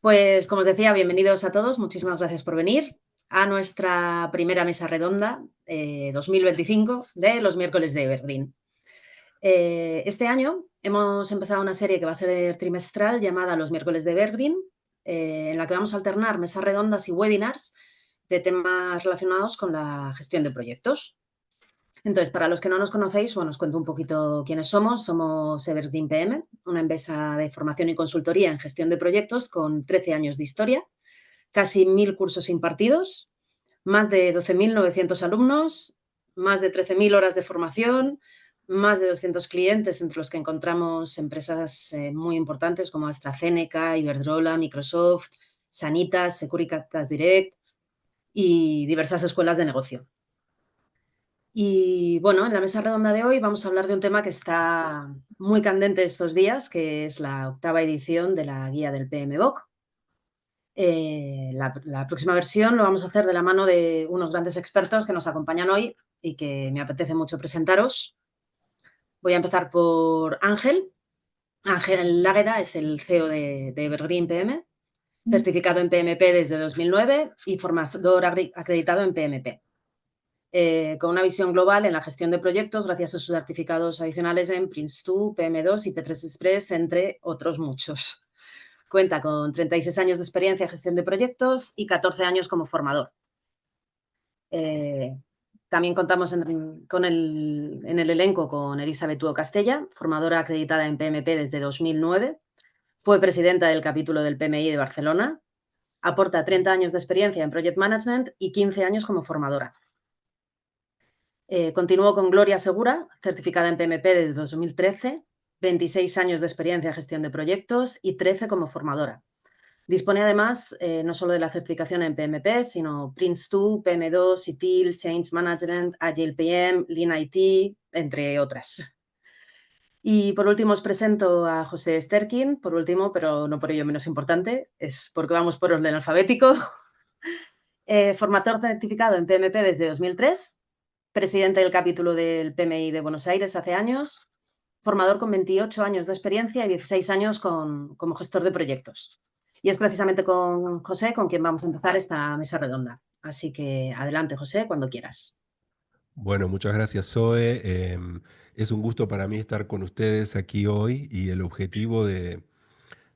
Pues como os decía, bienvenidos a todos, muchísimas gracias por venir a nuestra primera mesa redonda 2025 de los miércoles de Evergreen. Este año hemos empezado una serie que va a ser trimestral llamada Los miércoles de Evergreen, en la que vamos a alternar mesas redondas y webinars de temas relacionados con la gestión de proyectos. Entonces, para los que no nos conocéis, bueno, os cuento un poquito quiénes somos. Somos Evergreen PM, una empresa de formación y consultoría en gestión de proyectos con 13 años de historia, casi 1.000 cursos impartidos, más de 12.900 alumnos, más de 13.000 horas de formación, más de 200 clientes, entre los que encontramos empresas muy importantes como AstraZeneca, Iberdrola, Microsoft, Sanitas, Securitas Direct y diversas escuelas de negocio. Y bueno, en la mesa redonda de hoy vamos a hablar de un tema que está muy candente estos días, que es la 8ª edición de la guía del PMBOK. La próxima versión lo vamos a hacer de la mano de unos grandes expertos que nos acompañan hoy y que me apetece mucho presentaros. Voy a empezar por Ángel. Ángel Lágueda es el CEO de Evergreen PM, certificado en PMP desde 2009 y formador acreditado en PMP. Con una visión global en la gestión de proyectos gracias a sus certificados adicionales en Prince2, PM2 y P3 Express, entre otros muchos. Cuenta con 36 años de experiencia en gestión de proyectos y 14 años como formador. También contamos en el elenco con Elizabeth Tuo Castella, formadora acreditada en PMP desde 2009. Fue presidenta del capítulo del PMI de Barcelona. Aporta 30 años de experiencia en Project Management y 15 años como formadora. Continuó con Gloria Segura, certificada en PMP desde 2013, 26 años de experiencia en gestión de proyectos y 13 como formadora. Dispone además no solo de la certificación en PMP, sino Prince2, PM2, ITIL, Change Management, Agile PM, Lean IT, entre otras. Y por último os presento a José Sterkin, por último, pero no por ello menos importante, es porque vamos por orden alfabético. Formador certificado en PMP desde 2003, presidente del capítulo del PMI de Buenos Aires hace años, formador con 28 años de experiencia y 16 años como gestor de proyectos. Y es precisamente con José con quien vamos a empezar esta mesa redonda. Así que adelante, José, cuando quieras. Bueno, muchas gracias, Zoe. Es un gusto para mí estar con ustedes aquí hoy y el objetivo de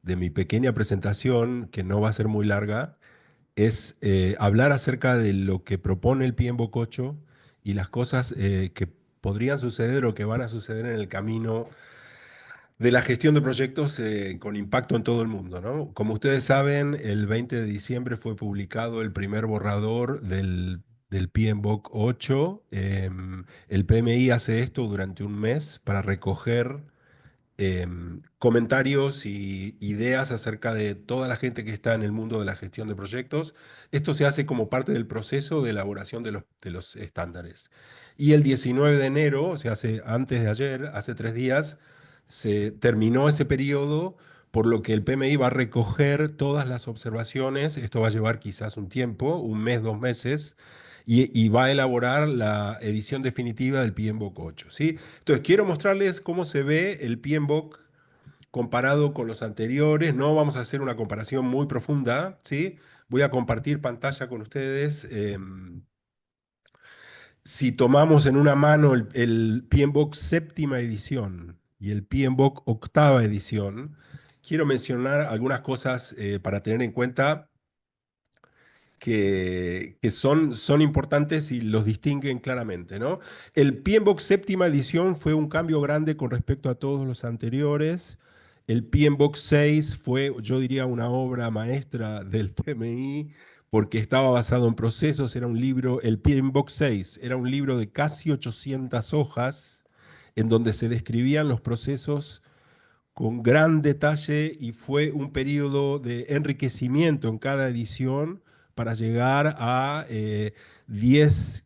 mi pequeña presentación, que no va a ser muy larga, es hablar acerca de lo que propone el PMBOK 8 y las cosas que podrían suceder o que van a suceder en el camino de la gestión de proyectos con impacto en todo el mundo, ¿no? Como ustedes saben, el 20 de diciembre fue publicado el primer borrador del PMBOK 8. El PMI hace esto durante un mes para recoger comentarios y ideas acerca de toda la gente que está en el mundo de la gestión de proyectos. Esto se hace como parte del proceso de elaboración de los estándares. Y el 19 de enero, o sea, antes de ayer, hace 3 días, se terminó ese periodo, por lo que el PMI va a recoger todas las observaciones. Esto va a llevar quizás un tiempo, un mes, 2 meses, y va a elaborar la edición definitiva del PMBOK 8, ¿sí? Entonces, quiero mostrarles cómo se ve el PMBOK comparado con los anteriores. No vamos a hacer una comparación muy profunda, ¿sí? Voy a compartir pantalla con ustedes. Si tomamos en una mano el PMBOK séptima edición y el PMBOK octava edición, quiero mencionar algunas cosas para tener en cuenta que son importantes y los distinguen claramente, ¿no? El PMBOK séptima edición fue un cambio grande con respecto a todos los anteriores. El PMBOK 6 fue, yo diría, una obra maestra del PMI porque estaba basado en procesos. Era un libro, el PMBOK 6 era un libro de casi 800 hojas en donde se describían los procesos con gran detalle y fue un periodo de enriquecimiento en cada edición para llegar a 10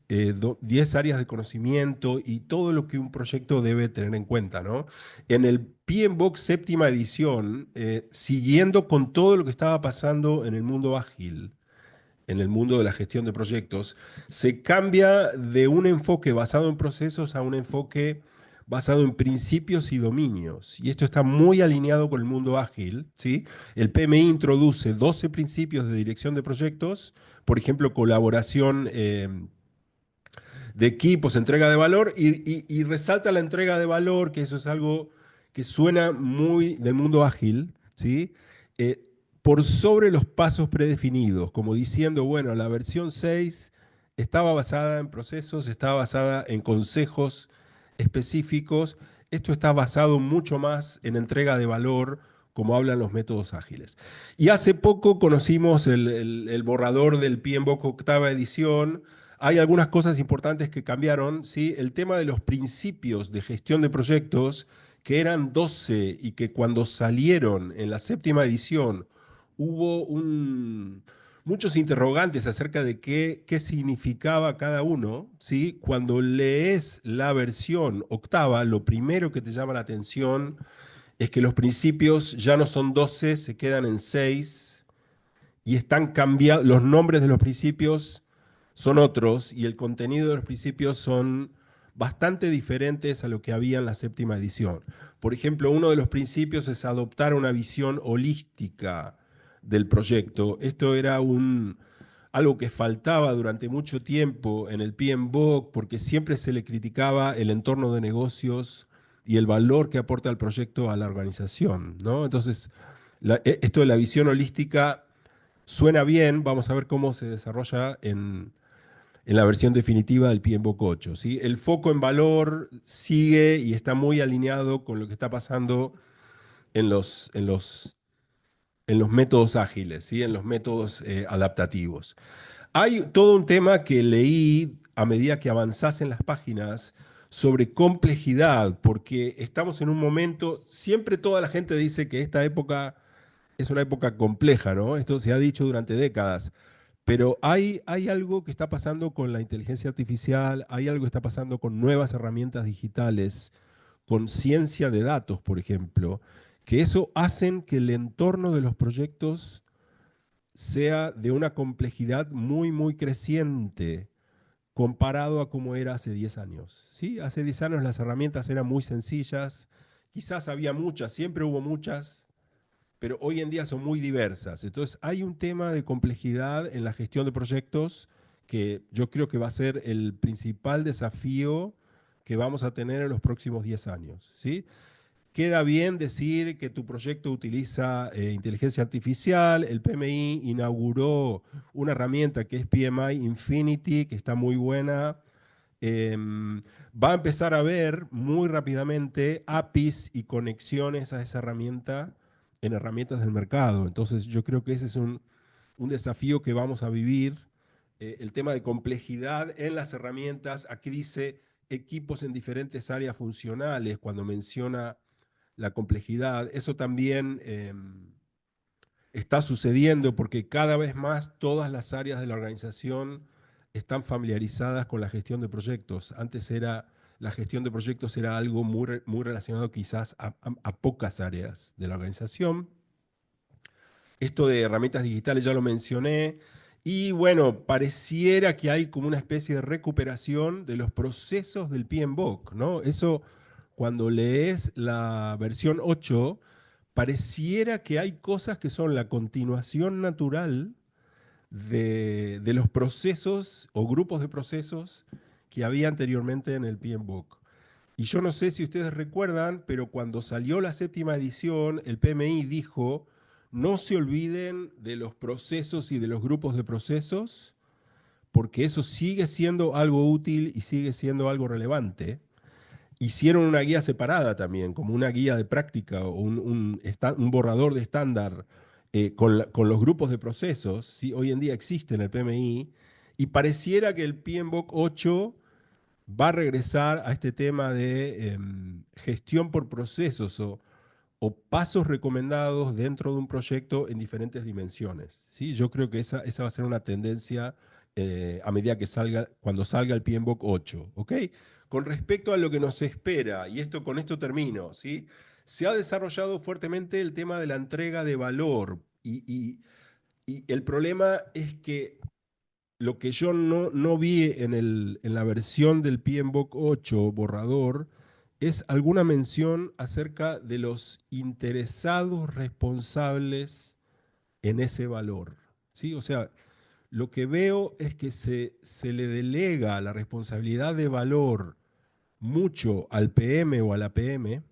áreas de conocimiento y todo lo que un proyecto debe tener en cuenta, ¿no? En el PMBOK séptima edición, siguiendo con todo lo que estaba pasando en el mundo ágil, en el mundo de la gestión de proyectos, se cambia de un enfoque basado en procesos a un enfoque basado en principios y dominios. Y esto está muy alineado con el mundo ágil, ¿sí? El PMI introduce 12 principios de dirección de proyectos, por ejemplo, colaboración de equipos, entrega de valor, y resalta la entrega de valor, que eso es algo que suena muy del mundo ágil, ¿sí? Eh, por sobre los pasos predefinidos, como diciendo, bueno, la versión 6 estaba basada en procesos, estaba basada en consejos específicos, esto está basado mucho más en entrega de valor, como hablan los métodos ágiles. Y hace poco conocimos el borrador del PMBOK octava edición. Hay algunas cosas importantes que cambiaron, ¿sí? El tema de los principios de gestión de proyectos, que eran 12 y que cuando salieron en la séptima edición hubo muchos interrogantes acerca de qué significaba cada uno, ¿sí? Cuando lees la versión octava, lo primero que te llama la atención es que los principios ya no son 12, se quedan en 6 y están cambiados, los nombres de los principios son otros y el contenido de los principios son bastante diferentes a lo que había en la séptima edición. Por ejemplo, uno de los principios es adoptar una visión holística del proyecto. Esto era algo que faltaba durante mucho tiempo en el PMBOK porque siempre se le criticaba el entorno de negocios y el valor que aporta el proyecto a la organización, ¿no? Entonces, esto de la visión holística suena bien, vamos a ver cómo se desarrolla en la versión definitiva del PMBOK 8, ¿sí? El foco en valor sigue y está muy alineado con lo que está pasando en los métodos ágiles, ¿sí? En los métodos adaptativos. Hay todo un tema que leí a medida que avanzás en las páginas sobre complejidad, porque estamos en un momento, siempre toda la gente dice que esta época es una época compleja, ¿no? Esto se ha dicho durante décadas, pero hay algo que está pasando con la inteligencia artificial, hay algo que está pasando con nuevas herramientas digitales, con ciencia de datos, por ejemplo, que eso hacen que el entorno de los proyectos sea de una complejidad muy, muy creciente comparado a cómo era hace 10 años. ¿Sí? Hace 10 años las herramientas eran muy sencillas, quizás había muchas, siempre hubo muchas, pero hoy en día son muy diversas. Entonces hay un tema de complejidad en la gestión de proyectos que yo creo que va a ser el principal desafío que vamos a tener en los próximos 10 años. ¿Sí? Queda bien decir que tu proyecto utiliza inteligencia artificial. El PMI inauguró una herramienta que es PMI Infinity, que está muy buena. Va a empezar a ver muy rápidamente APIs y conexiones a esa herramienta en herramientas del mercado. Entonces yo creo que ese es un desafío que vamos a vivir. El tema de complejidad en las herramientas, aquí dice equipos en diferentes áreas funcionales, cuando menciona la complejidad, eso también está sucediendo porque cada vez más todas las áreas de la organización están familiarizadas con la gestión de proyectos. Antes la gestión de proyectos era algo muy relacionado quizás a pocas áreas de la organización. Esto de herramientas digitales ya lo mencioné. Y bueno, pareciera que hay como una especie de recuperación de los procesos del PMBOK, ¿no? Eso, cuando lees la versión 8, pareciera que hay cosas que son la continuación natural de los procesos o grupos de procesos que había anteriormente en el PMBOK. Y yo no sé si ustedes recuerdan, pero cuando salió la séptima edición, el PMI dijo, no se olviden de los procesos y de los grupos de procesos, porque eso sigue siendo algo útil y sigue siendo algo relevante. Hicieron una guía separada también, como una guía de práctica o un borrador de estándar con los grupos de procesos. ¿Sí? Hoy en día existe en el PMI y pareciera que el PMBOK 8 va a regresar a este tema de gestión por procesos o pasos recomendados dentro de un proyecto en diferentes dimensiones. ¿Sí? Yo creo que esa va a ser una tendencia a medida que cuando salga el PMBOK 8. ¿Ok? Con respecto a lo que nos espera, y con esto termino, ¿sí? Se ha desarrollado fuertemente el tema de la entrega de valor y el problema es que lo que yo no vi en la versión del PMBOK 8 borrador es alguna mención acerca de los interesados responsables en ese valor. ¿Sí? O sea, lo que veo es que se le delega la responsabilidad de valor mucho al PM o a la PM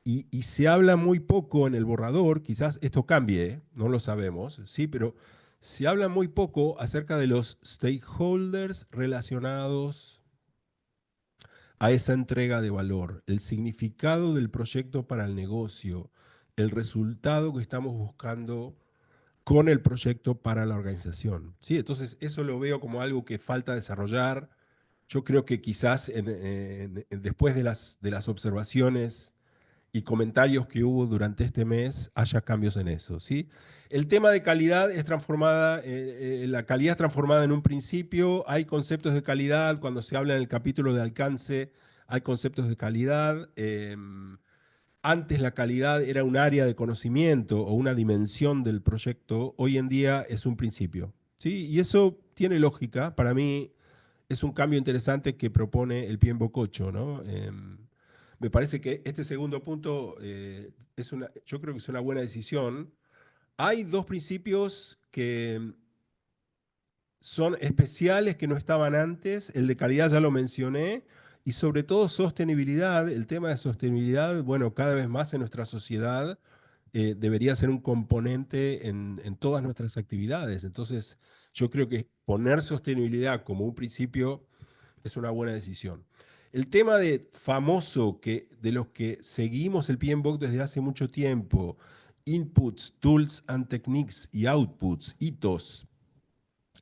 y se habla muy poco en el borrador, quizás esto cambie, no lo sabemos, sí, pero se habla muy poco acerca de los stakeholders relacionados a esa entrega de valor, el significado del proyecto para el negocio, el resultado que estamos buscando con el proyecto para la organización. ¿Sí? Entonces, eso lo veo como algo que falta desarrollar. Yo creo que quizás después de las observaciones y comentarios que hubo durante este mes haya cambios en eso. ¿Sí? El tema de calidad es transformada, la calidad es transformada en un principio, hay conceptos de calidad, cuando se habla en el capítulo de alcance, hay conceptos de calidad. Antes la calidad era un área de conocimiento o una dimensión del proyecto, hoy en día es un principio. ¿Sí? Y eso tiene lógica, para mí es un cambio interesante que propone el PMBOK 8, ¿no? Me parece que este segundo punto yo creo que es una buena decisión. Hay dos principios que son especiales que no estaban antes. El de calidad ya lo mencioné. Y sobre todo sostenibilidad. El tema de sostenibilidad, bueno, cada vez más en nuestra sociedad debería ser un componente en todas nuestras actividades. Entonces, yo creo que poner sostenibilidad como un principio es una buena decisión. El tema de famoso de los que seguimos el PMBOK desde hace mucho tiempo, inputs, tools and techniques y outputs, hitos,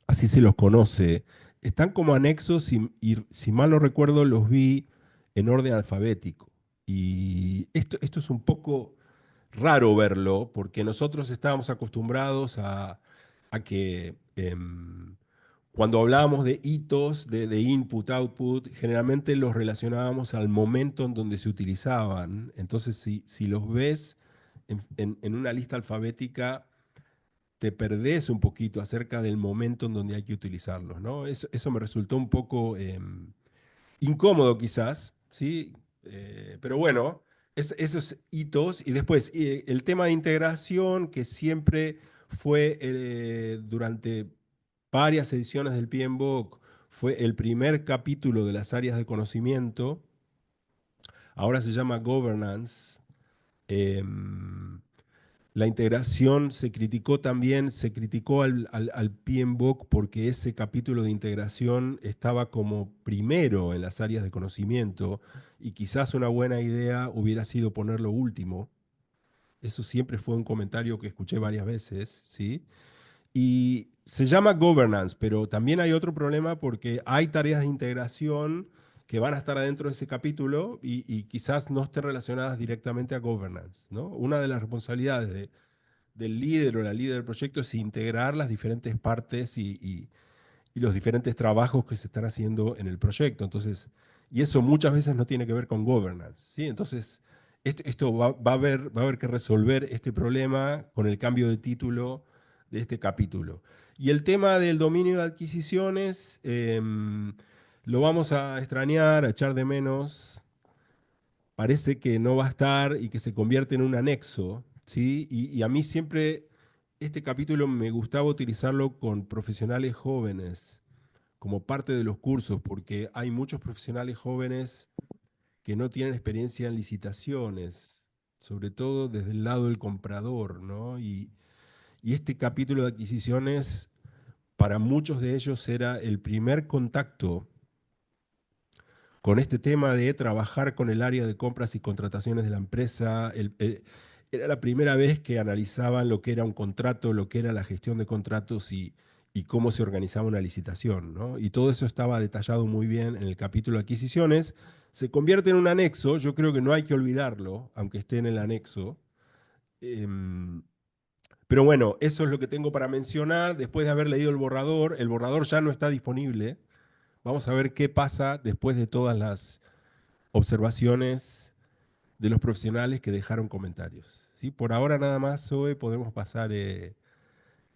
así se los conoce, están como anexos y si mal no recuerdo los vi en orden alfabético. Y esto es un poco raro verlo porque nosotros estábamos acostumbrados a que cuando hablábamos de hitos, de input, output, generalmente los relacionábamos al momento en donde se utilizaban. Entonces, si los ves en una lista alfabética, te perdés un poquito acerca del momento en donde hay que utilizarlos, ¿no? Eso me resultó un poco incómodo quizás, ¿sí? Pero bueno, esos hitos. Y después, el tema de integración, que siempre fue durante varias ediciones del PMBOK, fue el primer capítulo de las áreas de conocimiento, ahora se llama Governance. Em, la integración se criticó también, se criticó al PMBOK porque ese capítulo de integración estaba como primero en las áreas de conocimiento y quizás una buena idea hubiera sido ponerlo último. Eso siempre fue un comentario que escuché varias veces, ¿sí? Y se llama governance, pero también hay otro problema porque hay tareas de integración que van a estar adentro de ese capítulo y quizás no estén relacionadas directamente a governance, ¿no? Una de las responsabilidades del líder o la líder del proyecto es integrar las diferentes partes y los diferentes trabajos que se están haciendo en el proyecto. Entonces, y eso muchas veces no tiene que ver con governance, ¿sí? Entonces, esto va a haber que resolver este problema con el cambio de título de este capítulo. Y el tema del dominio de adquisiciones, lo vamos a extrañar, a echar de menos. Parece que no va a estar y que se convierte en un anexo, ¿sí? Y a mí siempre este capítulo me gustaba utilizarlo con profesionales jóvenes como parte de los cursos, porque hay muchos profesionales jóvenes que no tienen experiencia en licitaciones, sobre todo desde el lado del comprador, ¿no? Y este capítulo de adquisiciones, para muchos de ellos era el primer contacto con este tema de trabajar con el área de compras y contrataciones de la empresa. Era la primera vez que analizaban lo que era un contrato, lo que era la gestión de contratos y cómo se organizaba una licitación, ¿no? Y todo eso estaba detallado muy bien en el capítulo de adquisiciones. Se convierte en un anexo, yo creo que no hay que olvidarlo, aunque esté en el anexo. Em, pero bueno, eso es lo que tengo para mencionar. Después de haber leído el borrador ya no está disponible. Vamos a ver qué pasa después de todas las observaciones de los profesionales que dejaron comentarios. ¿Sí? Por ahora nada más, Zoe, podemos pasar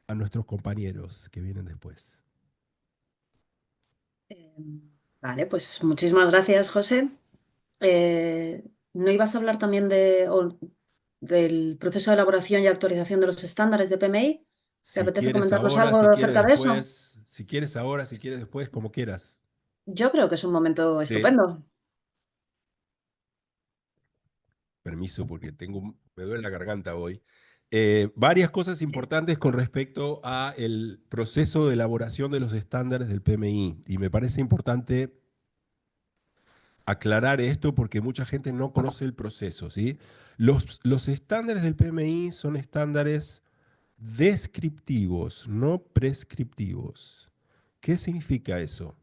a nuestros compañeros que vienen después. Vale, pues muchísimas gracias, José. Eh, ¿No ibas a hablar también del proceso de elaboración y actualización de los estándares de PMI? ¿Te Si apetece quieres comentarnos ahora, algo si quieres acerca de eso? después, si quieres ahora, si quieres después, como quieras. Yo creo que es un momento Sí. estupendo. Permiso, porque me duele la garganta hoy. Varias cosas Sí. importantes con respecto a el proceso de elaboración de los estándares del PMI. Y me parece importante aclarar esto porque mucha gente no conoce el proceso, ¿sí? Los estándares del PMI son estándares descriptivos, no prescriptivos. ¿Qué significa eso?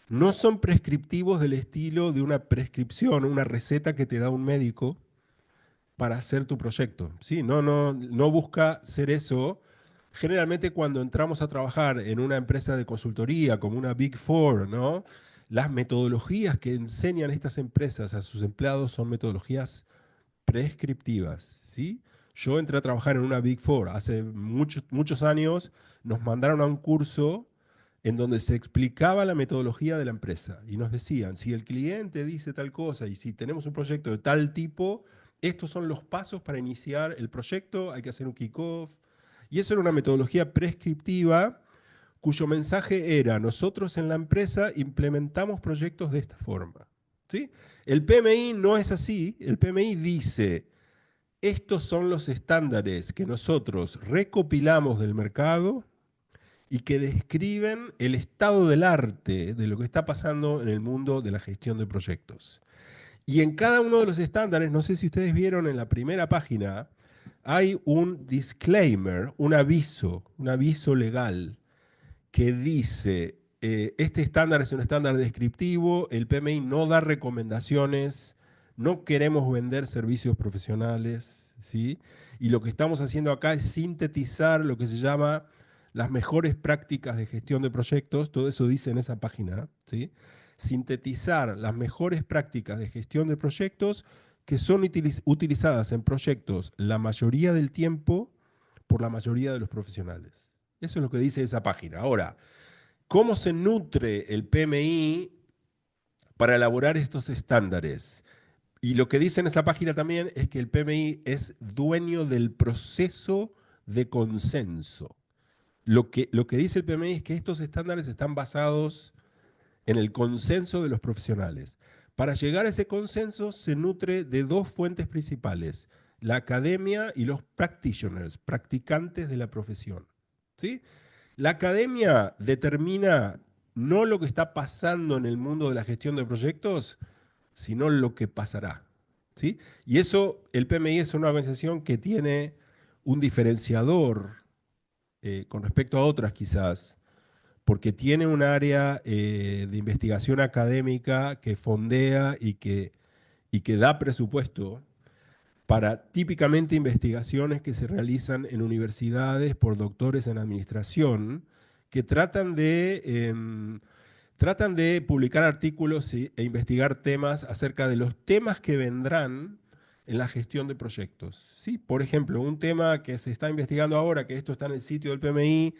No son prescriptivos del estilo de una prescripción, una receta que te da un médico para hacer tu proyecto. ¿Sí? No busca ser eso. Generalmente cuando entramos a trabajar en una empresa de consultoría como una Big Four, ¿no? Las metodologías que enseñan estas empresas a sus empleados son metodologías prescriptivas, ¿sí? Yo entré a trabajar en una Big Four hace muchos años, nos mandaron a un curso en donde se explicaba la metodología de la empresa y nos decían, si el cliente dice tal cosa y si tenemos un proyecto de tal tipo, estos son los pasos para iniciar el proyecto, hay que hacer un kickoff. Y eso era una metodología prescriptiva cuyo mensaje era, nosotros en la empresa implementamos proyectos de esta forma. ¿Sí? El PMI no es así, el PMI dice, estos son los estándares que nosotros recopilamos del mercado y que describen el estado del arte de lo que está pasando en el mundo de la gestión de proyectos. Y en cada uno de los estándares, no sé si ustedes vieron en la primera página, hay un disclaimer, un aviso legal que dice, este estándar es un estándar descriptivo, el PMI no da recomendaciones, no queremos vender servicios profesionales, ¿sí? Y lo que estamos haciendo acá es sintetizar lo que se llama las mejores prácticas de gestión de proyectos, todo eso dice en esa página, ¿sí? Sintetizar las mejores prácticas de gestión de proyectos que son utilizadas en proyectos la mayoría del tiempo por la mayoría de los profesionales. Eso es lo que dice esa página. Ahora, ¿cómo se nutre el PMI para elaborar estos estándares? Y lo que dice en esa página también es que el PMI es dueño del proceso de consenso. Lo que dice el PMI es que estos estándares están basados en el consenso de los profesionales. Para llegar a ese consenso se nutre de dos fuentes principales, la academia y los practitioners, practicantes de la profesión. ¿Sí? La academia determina no lo que está pasando en el mundo de la gestión de proyectos, sino lo que pasará. ¿Sí? Y eso, el PMI es una organización que tiene un diferenciador con respecto a otras quizás, porque tiene un área de investigación académica que fondea y que da presupuesto para típicamente investigaciones que se realizan en universidades por doctores en administración que tratan de publicar artículos e investigar temas acerca de los temas que vendrán en la gestión de proyectos. ¿Sí? Por ejemplo, un tema que se está investigando ahora, que esto está en el sitio del PMI,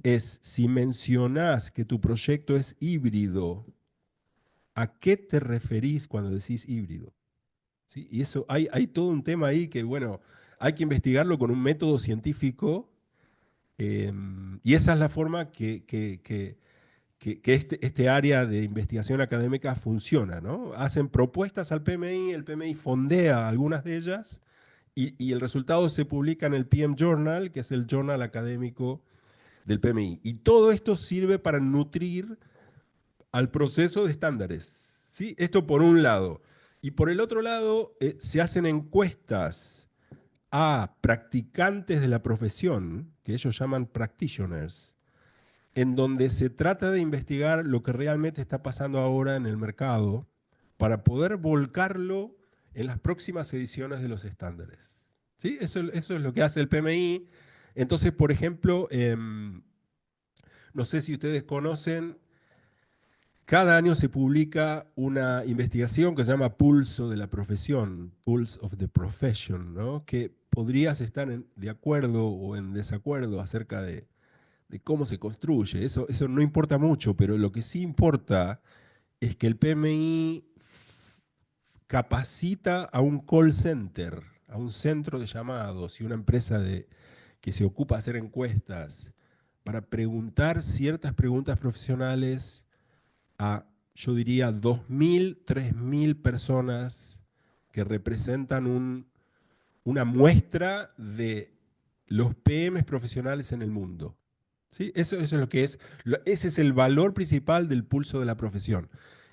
es si mencionás que tu proyecto es híbrido, ¿a qué te referís cuando decís híbrido? ¿Sí? Y eso, hay todo un tema ahí que, bueno, hay que investigarlo con un método científico y esa es la forma que este área de investigación académica funciona, ¿no? Hacen propuestas al PMI, el PMI fondea algunas de ellas y el resultado se publica en el PM Journal, que es el journal académico del PMI. Y todo esto sirve para nutrir al proceso de estándares. ¿Sí? Esto por un lado. Y por el otro lado, se hacen encuestas a practicantes de la profesión, que ellos llaman practitioners, en donde se trata de investigar lo que realmente está pasando ahora en el mercado para poder volcarlo en las próximas ediciones de los estándares. ¿Sí? Eso es lo que hace el PMI. Entonces, por ejemplo, no sé si ustedes conocen, cada año se publica una investigación que se llama Pulso de la Profesión, Pulse of the Profession, ¿no? Que podrías estar de acuerdo o en desacuerdo acerca de cómo se construye. Eso no importa mucho, pero lo que sí importa es que el PMI capacita a un call center, a un centro de llamados y una empresa que se ocupa de hacer encuestas para preguntar ciertas preguntas profesionales a, yo diría, 2.000, 3.000 personas que representan una muestra de los PMs profesionales en el mundo. ¿Sí? Eso es lo que es. Ese es el valor principal del pulso de la profesión.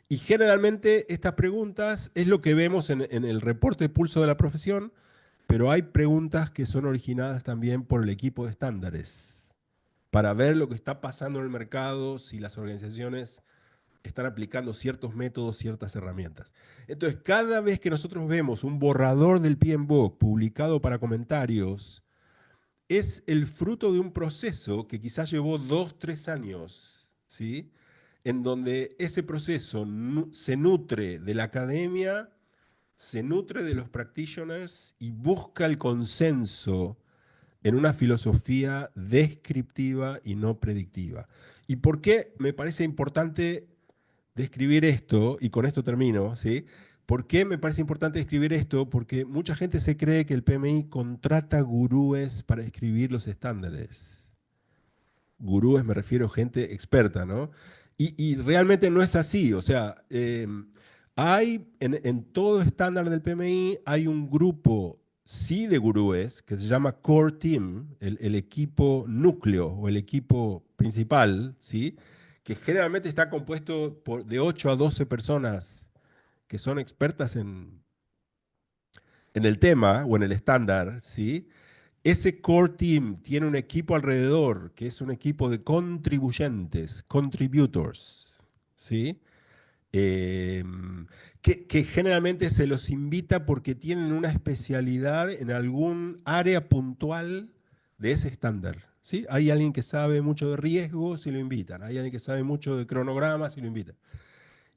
Y generalmente estas preguntas es lo que vemos en el reporte de pulso de la profesión, pero hay preguntas que son originadas también por el equipo de estándares, para ver lo que está pasando en el mercado, si las organizaciones están aplicando ciertos métodos, ciertas herramientas. Entonces, cada vez que nosotros vemos un borrador del PMBOK publicado para comentarios, es el fruto de un proceso que quizás llevó 2, 3 años, ¿sí? En donde ese proceso se nutre de la academia, se nutre de los practitioners y busca el consenso en una filosofía descriptiva y no predictiva. ¿Y por qué me parece importante describir esto? Y con esto termino, ¿sí? ¿Por qué me parece importante escribir esto? Porque mucha gente se cree que el PMI contrata gurúes para escribir los estándares. Gurúes me refiero a gente experta, ¿no? Y realmente no es así. O sea, hay en todo estándar del PMI hay un grupo, sí, de gurúes que se llama Core Team, el equipo núcleo o el equipo principal, ¿sí? Que generalmente está compuesto de 8 a 12 personas que son expertas en el tema o en el estándar, ¿sí? Ese core team tiene un equipo alrededor, que es un equipo de contribuyentes, contributors, ¿sí? Eh, que generalmente se los invita porque tienen una especialidad en algún área puntual de ese estándar, ¿sí? Hay alguien que sabe mucho de riesgos y lo invitan, hay alguien que sabe mucho de cronogramas y lo invitan.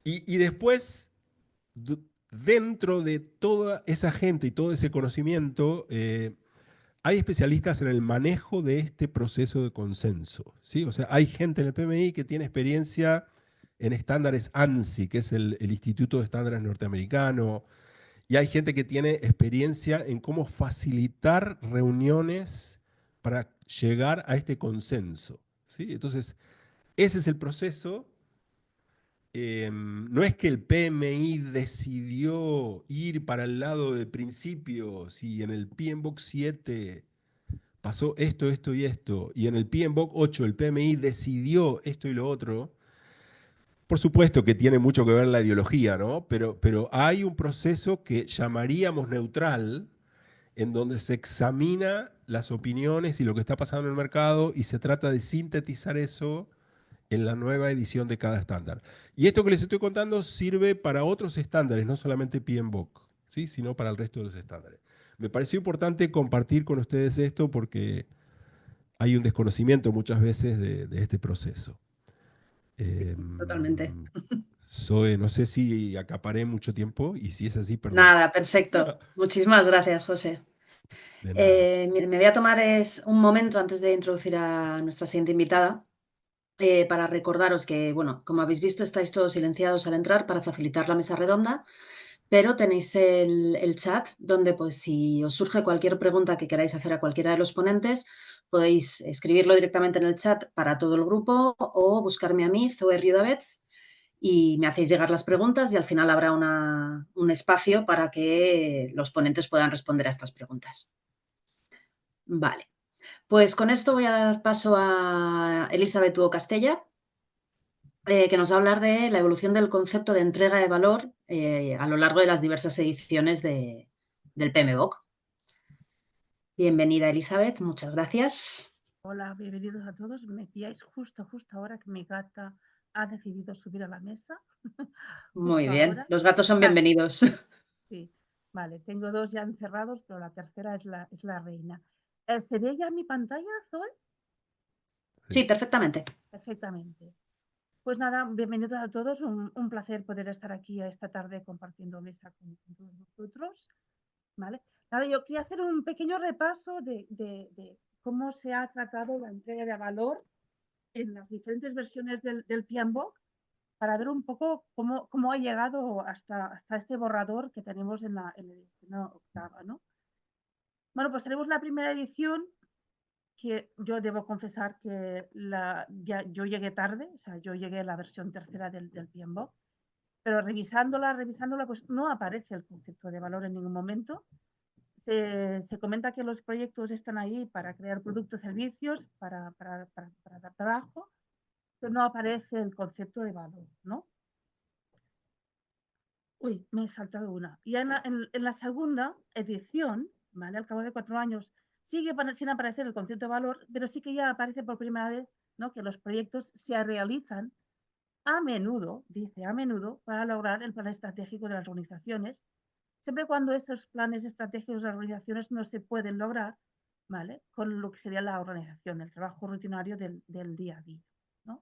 Y después, dentro de toda esa gente y todo ese conocimiento, hay especialistas en el manejo de este proceso de consenso, ¿sí? O sea, hay gente en el PMI que tiene experiencia en estándares ANSI, que es el Instituto de Estándares Norteamericano, y hay gente que tiene experiencia en cómo facilitar reuniones para llegar a este consenso, ¿sí? Entonces, ese es el proceso. No es que el PMI decidió ir para el lado de principios y en el PMBOK 7 pasó esto, esto y esto, y en el PMBOK 8 el PMI decidió esto y lo otro. Por supuesto que tiene mucho que ver la ideología, ¿no? Pero hay un proceso que llamaríamos neutral, en donde se examina las opiniones y lo que está pasando en el mercado y se trata de sintetizar eso en la nueva edición de cada estándar. Y esto que les estoy contando sirve para otros estándares, no solamente PMBOK, ¿sí? Sino para el resto de los estándares. Me pareció importante compartir con ustedes esto porque hay un desconocimiento muchas veces de este proceso. Totalmente. No sé si acaparé mucho tiempo y si es así, perdón. Nada, perfecto. Muchísimas gracias, José. De nada. Mire, me voy a tomar un momento antes de introducir a nuestra siguiente invitada para recordaros que, bueno, como habéis visto, estáis todos silenciados al entrar para facilitar la mesa redonda, pero tenéis el chat donde, pues, si os surge cualquier pregunta que queráis hacer a cualquiera de los ponentes, podéis escribirlo directamente en el chat para todo el grupo o buscarme a mí, Zoe Riudavets, y me hacéis llegar las preguntas y al final habrá un espacio para que los ponentes puedan responder a estas preguntas. Vale, pues con esto voy a dar paso a Elizabeth Hugo Castella, que nos va a hablar de la evolución del concepto de entrega de valor a lo largo de las diversas ediciones del PMBOK. Bienvenida, Elizabeth, muchas gracias. Hola, bienvenidos a todos. Me pilláis justo ahora que mi gata ha decidido subir a la mesa. Muy Justo bien, ahora. los gatos son Vale, bienvenidos. sí. Vale, tengo 2 ya encerrados, pero la tercera es la reina. ¿Se ve ya mi pantalla, Zoe? Sí, perfectamente. Perfectamente. Pues nada, bienvenidos a todos. Un placer poder estar aquí esta tarde compartiendo mesa con todos vosotros. ¿Vale? Nada, yo quería hacer un pequeño repaso de cómo se ha tratado la entrega de valor en las diferentes versiones del PMBOK para ver un poco cómo ha llegado hasta este borrador que tenemos en la edición octava, ¿no? Bueno, pues tenemos la primera edición, que yo debo confesar que yo llegué tarde, o sea, yo llegué a la versión tercera del PMBOK, pero revisándola, pues no aparece el concepto de valor en ningún momento. Se comenta que los proyectos están ahí para crear productos, servicios, para dar trabajo, pero no aparece el concepto de valor, ¿no? Uy, me he saltado una. Y en la segunda edición, ¿vale? Al cabo de 4 años, sigue sin aparecer el concepto de valor, pero sí que ya aparece por primera vez, ¿no? Que los proyectos se realizan a menudo, dice a menudo, para lograr el plan estratégico de las organizaciones, siempre cuando esos planes estratégicos de las organizaciones no se pueden lograr, ¿vale? Con lo que sería la organización, el trabajo rutinario del día a día, ¿no?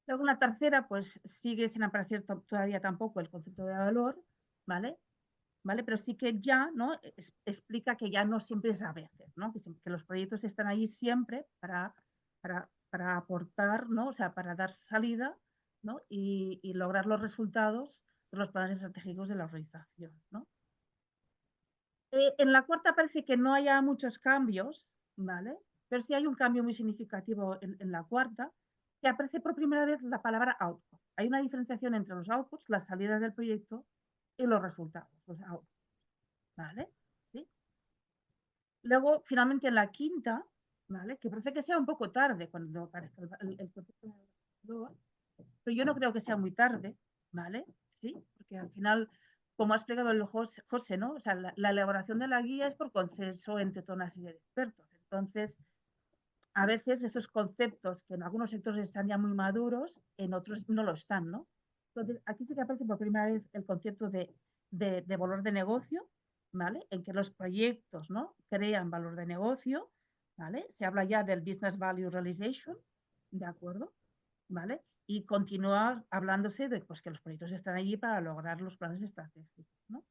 Luego una tercera, pues sigue sin aparecer todavía tampoco el concepto de valor, ¿vale? Pero sí que ya, ¿no? Explica que ya no siempre es a veces, ¿no? Que los proyectos están ahí siempre para aportar, ¿no? O sea, para dar salida, ¿no? Y lograr los resultados de los planes estratégicos de la organización, ¿no? En la cuarta parece que no haya muchos cambios, ¿vale? Pero sí hay un cambio muy significativo en la cuarta, que aparece por primera vez la palabra output. Hay una diferenciación entre los outputs, las salidas del proyecto, y los resultados, los outputs, ¿vale? ¿Sí? Luego, finalmente, en la quinta, ¿vale? Que parece que sea un poco tarde cuando aparezca el concepto de valor, pero yo no creo que sea muy tarde, ¿vale? Sí, porque al final, como ha explicado el José, ¿no? O sea, la elaboración de la guía es por consenso entre toda una serie de expertos. Entonces, a veces esos conceptos que en algunos sectores están ya muy maduros, en otros no lo están, ¿no? Entonces, aquí sí que aparece por primera vez el concepto de valor de negocio, ¿vale? En que los proyectos, ¿no? Crean valor de negocio, ¿vale? Se habla ya del Business Value Realization, ¿de acuerdo? ¿Vale? Y continúa hablándose de pues, que los proyectos están allí para lograr los planes estratégicos, ¿no?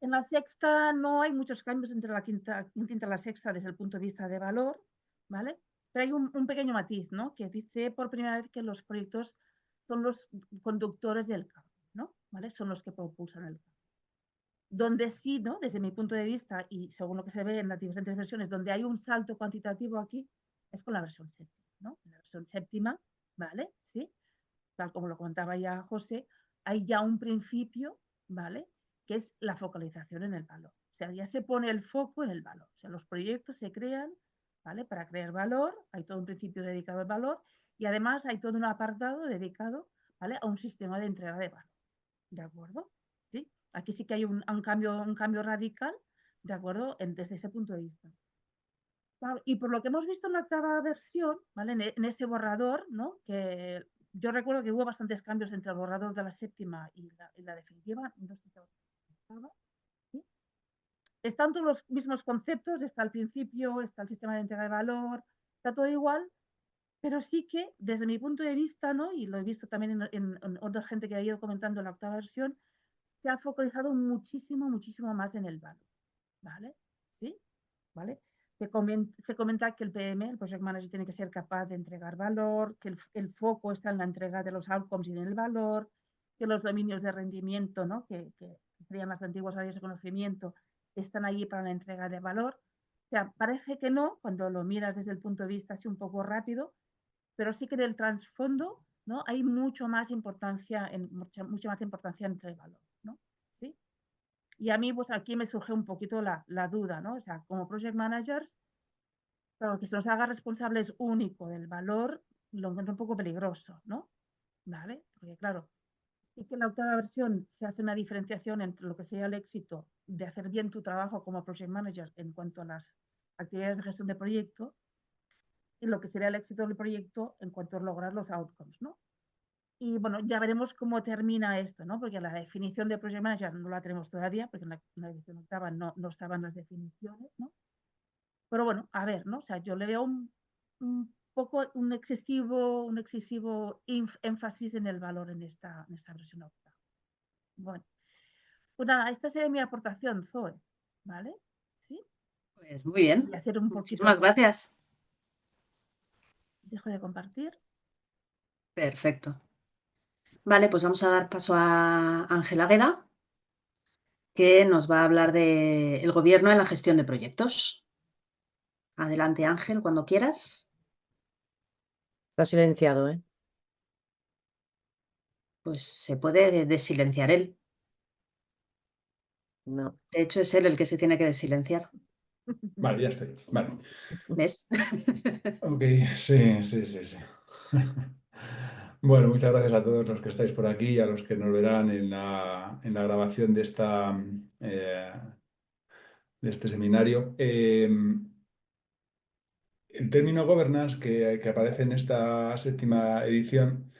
En la sexta no hay muchos cambios entre la quinta y la sexta desde el punto de vista de valor, ¿vale? Pero hay un pequeño matiz, ¿no? Que dice por primera vez que los proyectos son los conductores del cambio, ¿no? ¿Vale? Son los que propulsan el cambio. Donde sí, ¿no? Desde mi punto de vista y según lo que se ve en las diferentes versiones, donde hay un salto cuantitativo aquí, es con la versión séptima, ¿no? En la versión séptima, ¿vale? Sí, tal como lo contaba ya José, hay ya un principio, ¿vale? Que es la focalización en el valor. O sea, ya se pone el foco en el valor. O sea, los proyectos se crean, ¿vale? Para crear valor, hay todo un principio dedicado al valor y además hay todo un apartado dedicado, ¿vale? A un sistema de entrega de valor, ¿de acuerdo? ¿Sí? Aquí sí que hay un cambio radical, ¿de acuerdo? Desde ese punto de vista. Y por lo que hemos visto en la octava versión, ¿vale? En ese borrador, ¿no? Que yo recuerdo que hubo bastantes cambios entre el borrador de la séptima y la definitiva. No sé si ¿sí? Están todos los mismos conceptos, está el principio, está el sistema de entrega de valor, está todo igual, pero sí que desde mi punto de vista, ¿no? Y lo he visto también en otra gente que ha ido comentando la octava versión, se ha focalizado muchísimo, muchísimo más en el valor, ¿vale? ¿Sí? ¿Vale? Se comenta que el PM, el Project Manager, tiene que ser capaz de entregar valor, que el foco está en la entrega de los outcomes y en el valor, que los dominios de rendimiento, ¿no? que serían las antiguas áreas de conocimiento, están allí para la entrega de valor. O sea, parece que no, cuando lo miras desde el punto de vista así un poco rápido, pero sí que en el trasfondo, ¿no? Hay mucha más importancia entre el valor, ¿no? ¿Sí? Y a mí, pues aquí me surge un poquito la duda, ¿no? O sea, como project managers, claro, que se nos haga responsables único del valor, lo encuentro un poco peligroso, ¿no? ¿Vale? Porque claro, sí que en la octava versión se hace una diferenciación entre lo que sería el éxito de hacer bien tu trabajo como project manager en cuanto a las actividades de gestión de proyecto y lo que sería el éxito del proyecto en cuanto a lograr los outcomes, ¿no? Y bueno, ya veremos cómo termina esto, ¿no? Porque la definición de project manager no la tenemos todavía, porque en la edición octava no estaban las definiciones, ¿no? Pero bueno, a ver, ¿no? O sea, yo le veo un poco un excesivo énfasis en el valor en esta versión octava. Bueno, pues nada, esta sería mi aportación, Zoe, ¿vale? ¿Sí? Pues muy bien. Voy a ser un poquito... Muchísimas gracias. Dejo de compartir. Perfecto. Vale, pues vamos a dar paso a Ángel Águeda, que nos va a hablar del gobierno en la gestión de proyectos. Adelante, Ángel, cuando quieras. Está silenciado, ¿eh? Pues se puede desilenciar él. No. De hecho, es él el que se tiene que desilenciar. Vale, ya estoy. Vale. ¿Ves? Ok, sí. Bueno, muchas gracias a todos los que estáis por aquí y a los que nos verán en la grabación de este seminario. El término governance que aparece en esta séptima edición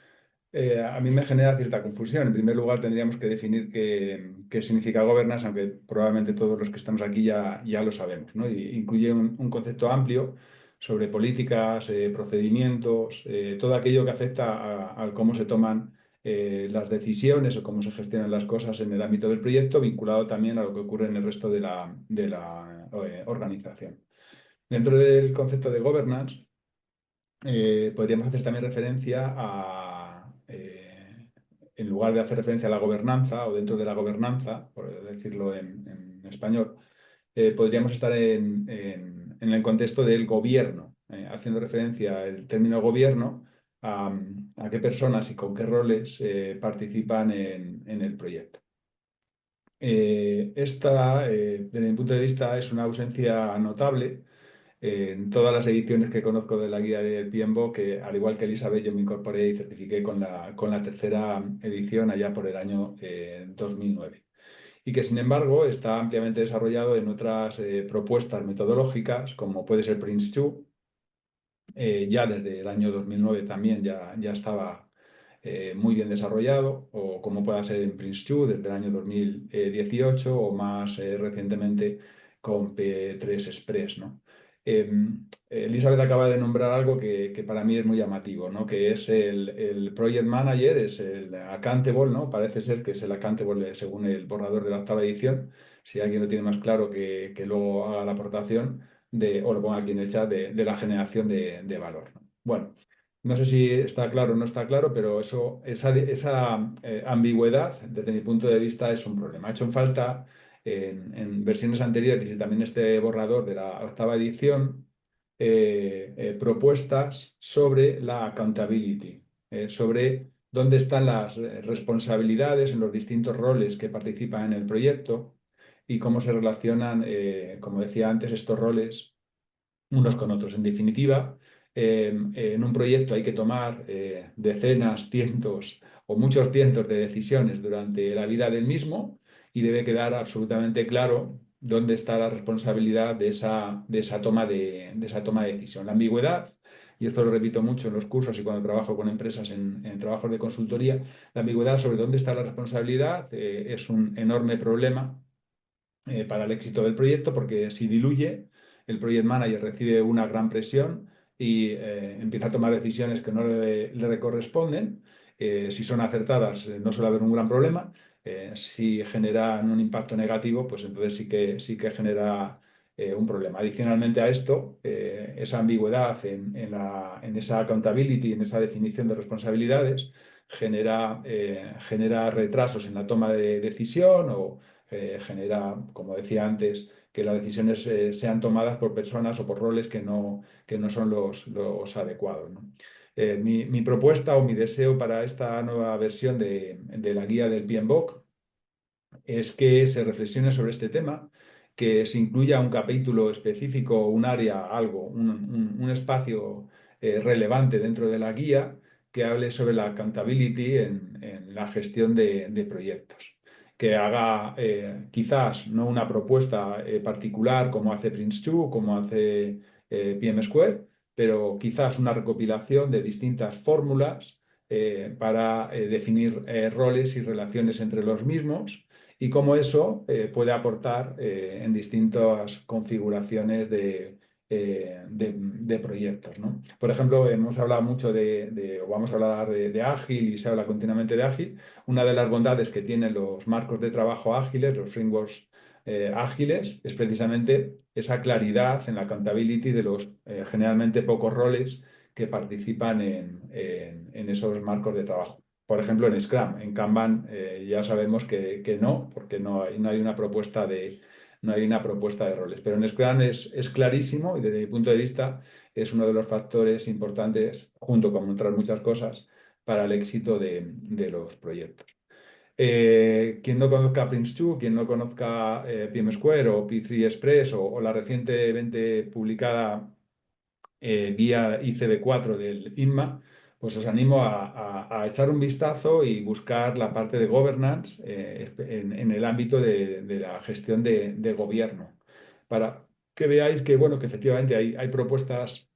a mí me genera cierta confusión. En primer lugar, tendríamos que definir qué significa governance, aunque probablemente todos los que estamos aquí ya lo sabemos, ¿no? Y incluye un concepto amplio sobre políticas, procedimientos, todo aquello que afecta al cómo se toman las decisiones o cómo se gestionan las cosas en el ámbito del proyecto, vinculado también a lo que ocurre en el resto de la organización. Dentro del concepto de governance, podríamos hacer también referencia en lugar de hacer referencia a la gobernanza o dentro de la gobernanza, por decirlo en español, podríamos estar en el contexto del gobierno, haciendo referencia al término gobierno a qué personas y con qué roles participan en el proyecto. Esta, desde mi punto de vista, es una ausencia notable en todas las ediciones que conozco de la guía del PMBOK, que al igual que Elizabeth, yo me incorporé y certifiqué con la tercera edición allá por el año 2009. Y que, sin embargo, está ampliamente desarrollado en otras propuestas metodológicas, como puede ser Prince2. Ya desde el año 2009 también ya estaba muy bien desarrollado, o como pueda ser en Prince2 desde el año 2018 o más recientemente con P3 Express, ¿no? Elizabeth acaba de nombrar algo que para mí es muy llamativo, ¿no? Que es el Project Manager, es el Accountable, ¿no? Parece ser que es el Accountable según el borrador de la octava edición. Si alguien lo tiene más claro, que luego haga la aportación o lo ponga aquí en el chat, de la generación de valor, ¿no? Bueno, no sé si está claro o no está claro, pero esa ambigüedad, desde mi punto de vista, es un problema. Ha hecho falta en versiones anteriores y también este borrador de la octava edición, propuestas sobre la accountability, sobre dónde están las responsabilidades en los distintos roles que participan en el proyecto y cómo se relacionan, como decía antes, estos roles unos con otros. En definitiva, en un proyecto hay que tomar decenas, cientos o muchos cientos de decisiones durante la vida del mismo y debe quedar absolutamente claro dónde está la responsabilidad de esa toma de decisión. La ambigüedad, y esto lo repito mucho en los cursos y cuando trabajo con empresas en trabajos de consultoría, la ambigüedad sobre dónde está la responsabilidad es un enorme problema para el éxito del proyecto, porque si diluye, el project manager recibe una gran presión y empieza a tomar decisiones que no le corresponden. Si son acertadas, no suele haber un gran problema. Si generan un impacto negativo, pues entonces sí que genera un problema. Adicionalmente a esto, esa ambigüedad en esa accountability, en esa definición de responsabilidades, genera retrasos en la toma de decisión o genera, como decía antes, que las decisiones sean tomadas por personas o por roles que no son los adecuados, ¿no? Mi propuesta o mi deseo para esta nueva versión de la guía del PMBOK es que se reflexione sobre este tema, que se incluya un capítulo específico, un área, algo, un espacio relevante dentro de la guía que hable sobre la accountability en la gestión de proyectos. Que haga quizás no una propuesta particular como hace Prince2, como hace PM Square, pero quizás una recopilación de distintas fórmulas para definir roles y relaciones entre los mismos y cómo eso puede aportar en distintas configuraciones de proyectos, ¿no? Por ejemplo, hemos hablado mucho o vamos a hablar de ágil y se habla continuamente de ágil. Una de las bondades que tienen los marcos de trabajo ágiles, los frameworks ágiles, es precisamente esa claridad en la accountability de los generalmente pocos roles que participan en esos marcos de trabajo. Por ejemplo, en Scrum, en Kanban ya sabemos que no, porque no hay una propuesta de roles. Pero en Scrum es clarísimo y desde mi punto de vista es uno de los factores importantes, junto con otras muchas cosas, para el éxito de los proyectos. Quien no conozca Prince2, quien no conozca PM Square o P3 Express o la recientemente publicada guía ICB4 del INMA, pues os animo a echar un vistazo y buscar la parte de governance en el ámbito de la gestión de gobierno, para que veáis que, bueno, que efectivamente hay propuestas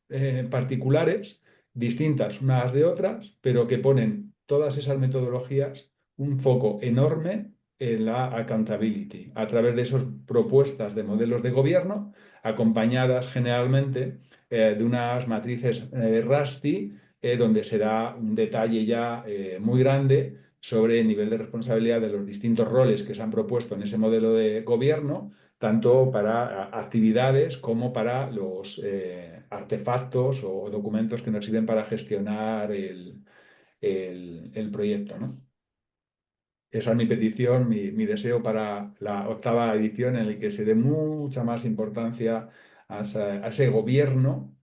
particulares, distintas unas de otras, pero que ponen todas esas metodologías un foco enorme en la accountability, a través de esas propuestas de modelos de gobierno, acompañadas generalmente de unas matrices Rusty, donde se da un detalle ya muy grande sobre el nivel de responsabilidad de los distintos roles que se han propuesto en ese modelo de gobierno, tanto para actividades como para los artefactos o documentos que nos sirven para gestionar el proyecto, ¿no? Esa es mi petición, mi deseo para la 8ª edición, en el que se dé mucha más importancia a ese gobierno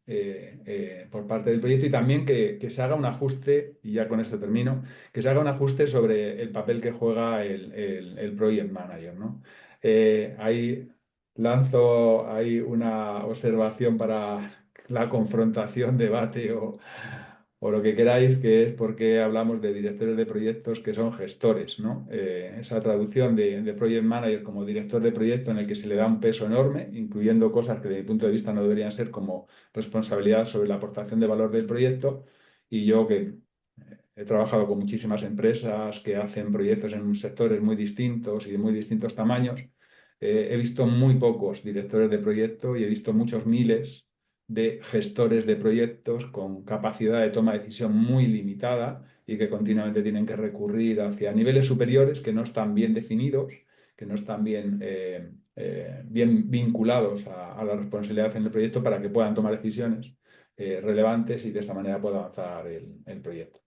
por parte del proyecto, y también que se haga un ajuste, y ya con esto termino, que se haga un ajuste sobre el papel que juega el project manager, ¿no? Ahí lanzo una observación para la confrontación, debate o lo que queráis, que es porque hablamos de directores de proyectos que son gestores, ¿no? Esa traducción de project manager como director de proyecto, en el que se le da un peso enorme, incluyendo cosas que desde mi punto de vista no deberían ser, como responsabilidad sobre la aportación de valor del proyecto. Y yo, que he trabajado con muchísimas empresas que hacen proyectos en sectores muy distintos y de muy distintos tamaños, he visto muy pocos directores de proyecto y he visto muchos miles de gestores de proyectos con capacidad de toma de decisión muy limitada y que continuamente tienen que recurrir hacia niveles superiores que no están bien definidos, que no están bien vinculados a la responsabilidad en el proyecto, para que puedan tomar decisiones relevantes y de esta manera pueda avanzar el proyecto.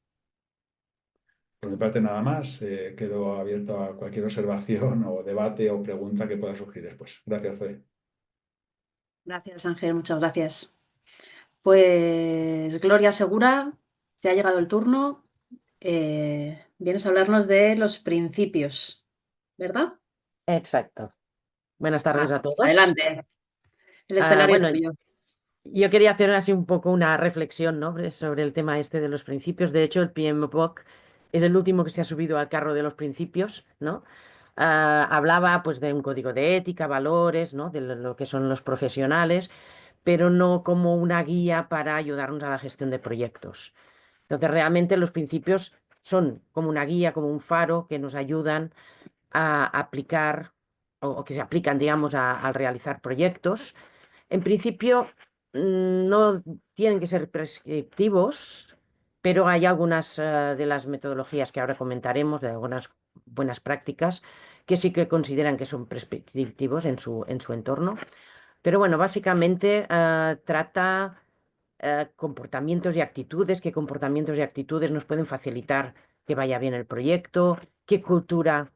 Por mi parte nada más, quedo abierto a cualquier observación o debate o pregunta que pueda surgir después. Gracias, Zoe. Gracias, Ángel, muchas gracias. Pues Gloria Segura, te ha llegado el turno. Vienes a hablarnos de los principios, ¿verdad? Exacto. Buenas tardes a Pues todos. adelante. El escenario es Bueno, tuyo. yo quería hacer así un poco una reflexión, ¿no?, sobre el tema este de los principios. De hecho, el PMBOK es el último que se ha subido al carro de los principios, ¿no? Hablaba pues de un código de ética, valores, ¿no?, de lo que son los profesionales, pero no como una guía para ayudarnos a la gestión de proyectos. Entonces, realmente los principios son como una guía, como un faro que nos ayudan a aplicar o que se aplican, digamos, al realizar proyectos. En principio, no tienen que ser prescriptivos, pero hay algunas de las metodologías que ahora comentaremos, de algunas buenas prácticas, que sí que consideran que son prescriptivos en su entorno. Pero bueno, básicamente trata comportamientos y actitudes, qué comportamientos y actitudes nos pueden facilitar que vaya bien el proyecto, qué cultura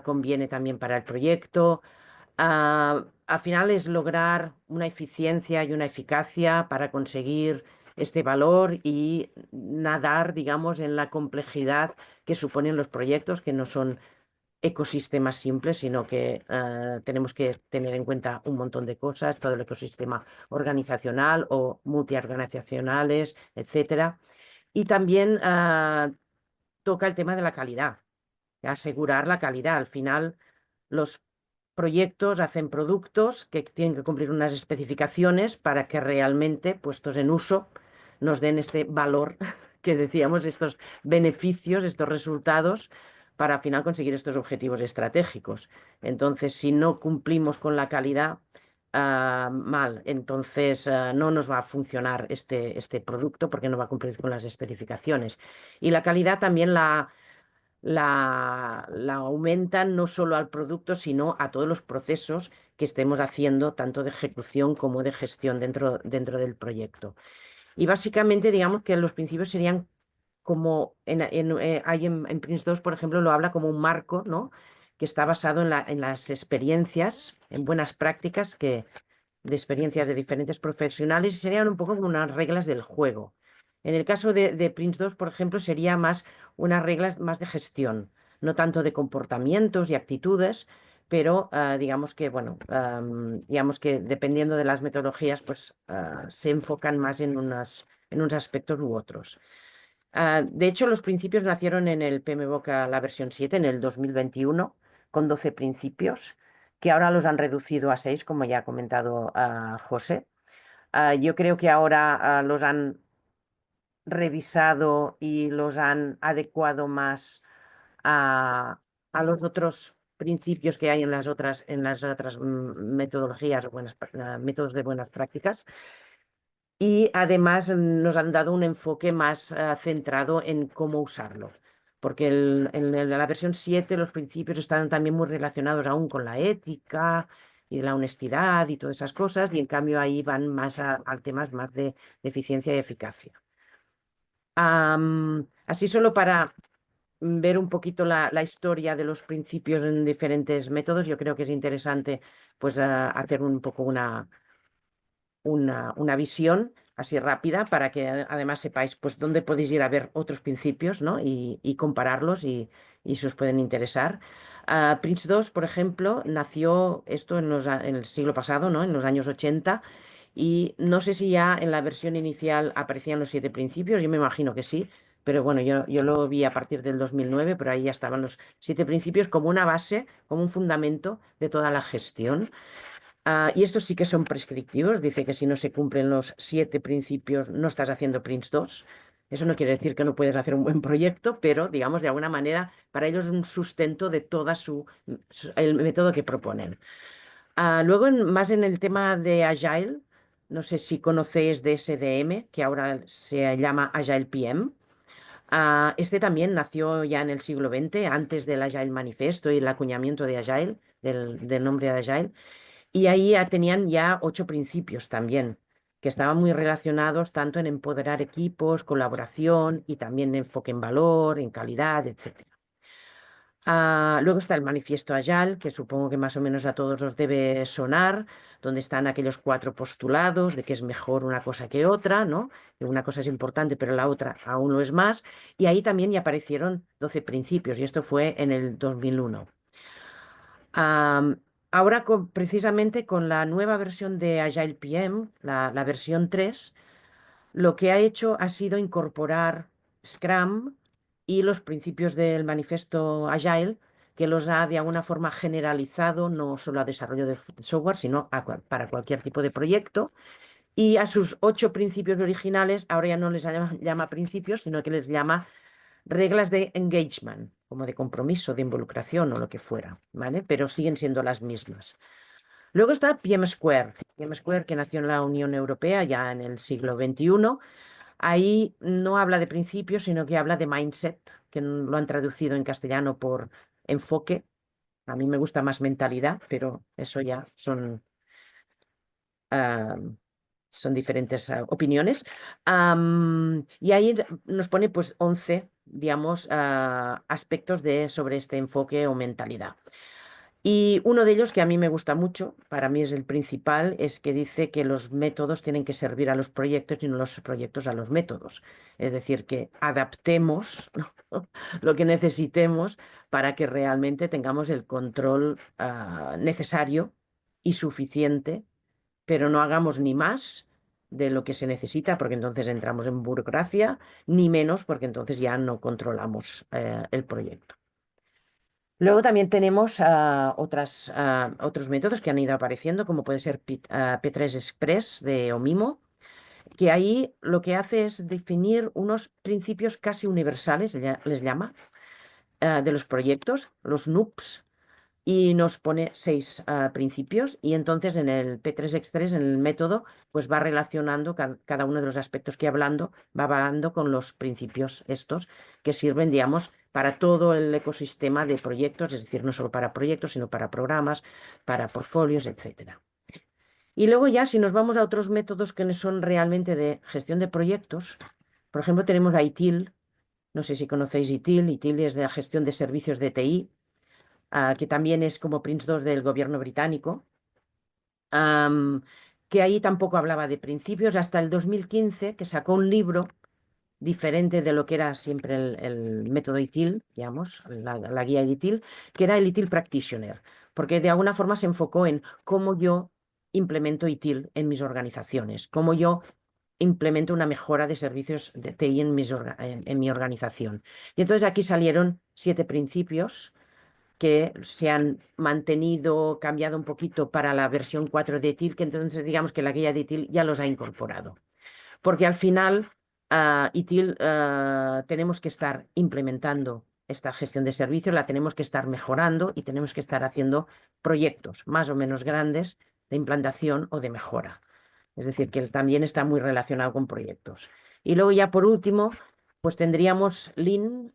conviene también para el proyecto. Al final es lograr una eficiencia y una eficacia para conseguir este valor y nadar, digamos, en la complejidad que suponen los proyectos, que no son ecosistemas simples, sino que tenemos que tener en cuenta un montón de cosas, todo el ecosistema organizacional o multiorganizacionales, etcétera. Y también toca el tema de la calidad, asegurar la calidad. Al final, los proyectos hacen productos que tienen que cumplir unas especificaciones para que realmente, puestos en uso, nos den este valor que decíamos, estos beneficios, estos resultados, para al final conseguir estos objetivos estratégicos. Entonces, si no cumplimos con la calidad, mal, entonces no nos va a funcionar este producto, porque no va a cumplir con las especificaciones. Y la calidad también la aumentan no solo al producto, sino a todos los procesos que estemos haciendo, tanto de ejecución como de gestión dentro del proyecto. Y básicamente, digamos que los principios serían como hay en Prince2, por ejemplo, lo habla como un marco, ¿no? Que está basado en las experiencias, en buenas prácticas de experiencias de diferentes profesionales y serían un poco como unas reglas del juego. En el caso de Prince2, por ejemplo, sería más unas reglas más de gestión, no tanto de comportamientos y actitudes, pero digamos que, bueno, digamos que dependiendo de las metodologías, pues se enfocan más en unos aspectos u otros. De hecho, los principios nacieron en el PMBOK, la versión 7, en el 2021, con 12 principios, que ahora los han reducido a 6, como ya ha comentado José. Yo creo que ahora los han revisado y los han adecuado más a los otros principios que hay en las otras metodologías o métodos de buenas prácticas. Y además nos han dado un enfoque más centrado en cómo usarlo, porque en la versión 7 los principios están también muy relacionados aún con la ética y la honestidad y todas esas cosas, y en cambio ahí van más a temas más de eficiencia y eficacia. Así solo para ver un poquito la historia de los principios en diferentes métodos, yo creo que es interesante pues hacer un poco una visión así rápida para que además sepáis pues dónde podéis ir a ver otros principios, ¿no? y compararlos y si os pueden interesar. Prince2, por ejemplo, nació esto en el siglo pasado, ¿no? En los años 80, y no sé si ya en la versión inicial aparecían los 7 principios, yo me imagino que sí, pero bueno, yo lo vi a partir del 2009, pero ahí ya estaban los 7 principios como una base, como un fundamento de toda la gestión. Y estos sí que son prescriptivos. Dice que si no se cumplen los 7 principios, no estás haciendo Prince2. Eso no quiere decir que no puedes hacer un buen proyecto, pero digamos de alguna manera para ellos es un sustento de toda el método que proponen. Luego, más en el tema de Agile, no sé si conocéis de SDM, que ahora se llama Agile PM. Este también nació ya en el siglo XX, antes del Agile Manifesto y el acuñamiento de Agile, del nombre de Agile. Y ahí tenían ya 8 principios también, que estaban muy relacionados tanto en empoderar equipos, colaboración y también enfoque en valor, en calidad, etc. Luego está el manifiesto Agile, que supongo que más o menos a todos os debe sonar, donde están aquellos 4 postulados de que es mejor una cosa que otra, ¿no? Que una cosa es importante, pero la otra aún lo es más. Y ahí también ya aparecieron 12 principios, y esto fue en el 2001. Ahora, precisamente con la nueva versión de Agile PM, la versión 3, lo que ha hecho ha sido incorporar Scrum y los principios del manifiesto Agile, que los ha de alguna forma generalizado, no solo a desarrollo de software, sino para cualquier tipo de proyecto. Y a sus 8 principios originales, ahora ya no les llama principios, sino que les llama reglas de engagement, como de compromiso, de involucración o lo que fuera, ¿vale? Pero siguen siendo las mismas. Luego está PM Square, que nació en la Unión Europea ya en el siglo XXI. Ahí no habla de principios, sino que habla de mindset, que lo han traducido en castellano por enfoque. A mí me gusta más mentalidad, pero eso ya son diferentes opiniones. Y ahí nos pone pues 11, digamos, aspectos sobre este enfoque o mentalidad. Y uno de ellos que a mí me gusta mucho, para mí es el principal, es que dice que los métodos tienen que servir a los proyectos y no los proyectos a los métodos. Es decir, que adaptemos, ¿no? lo que necesitemos para que realmente tengamos el control necesario y suficiente, pero no hagamos ni más de lo que se necesita, porque entonces entramos en burocracia, ni menos, porque entonces ya no controlamos el proyecto. Luego también tenemos otros métodos que han ido apareciendo, como puede ser P3 Express de Omimo, que ahí lo que hace es definir unos principios casi universales, les llama, de los proyectos, los NUPS, y nos pone 6 principios, y entonces en el P3X3, en el método, pues va relacionando cada uno de los aspectos que va hablando con los principios estos, que sirven, digamos, para todo el ecosistema de proyectos, es decir, no solo para proyectos, sino para programas, para portfolios, etc. Y luego ya si nos vamos a otros métodos que no son realmente de gestión de proyectos, por ejemplo tenemos a ITIL, no sé si conocéis ITIL, ITIL es de la gestión de servicios de TI, que también es como Prince2 del gobierno británico, que ahí tampoco hablaba de principios hasta el 2015, que sacó un libro diferente de lo que era siempre el método ITIL, digamos, la guía de ITIL, que era el ITIL Practitioner, porque de alguna forma se enfocó en cómo yo implemento ITIL en mis organizaciones, cómo yo implemento una mejora de servicios de TI en mi organización. Y entonces aquí salieron 7 principios que se han mantenido, cambiado un poquito para la versión 4 de ITIL, que entonces digamos que la guía de ITIL ya los ha incorporado. Porque al final, ITIL, tenemos que estar implementando esta gestión de servicios, la tenemos que estar mejorando y tenemos que estar haciendo proyectos más o menos grandes de implantación o de mejora. Es decir, que también está muy relacionado con proyectos. Y luego ya por último, pues tendríamos Lean.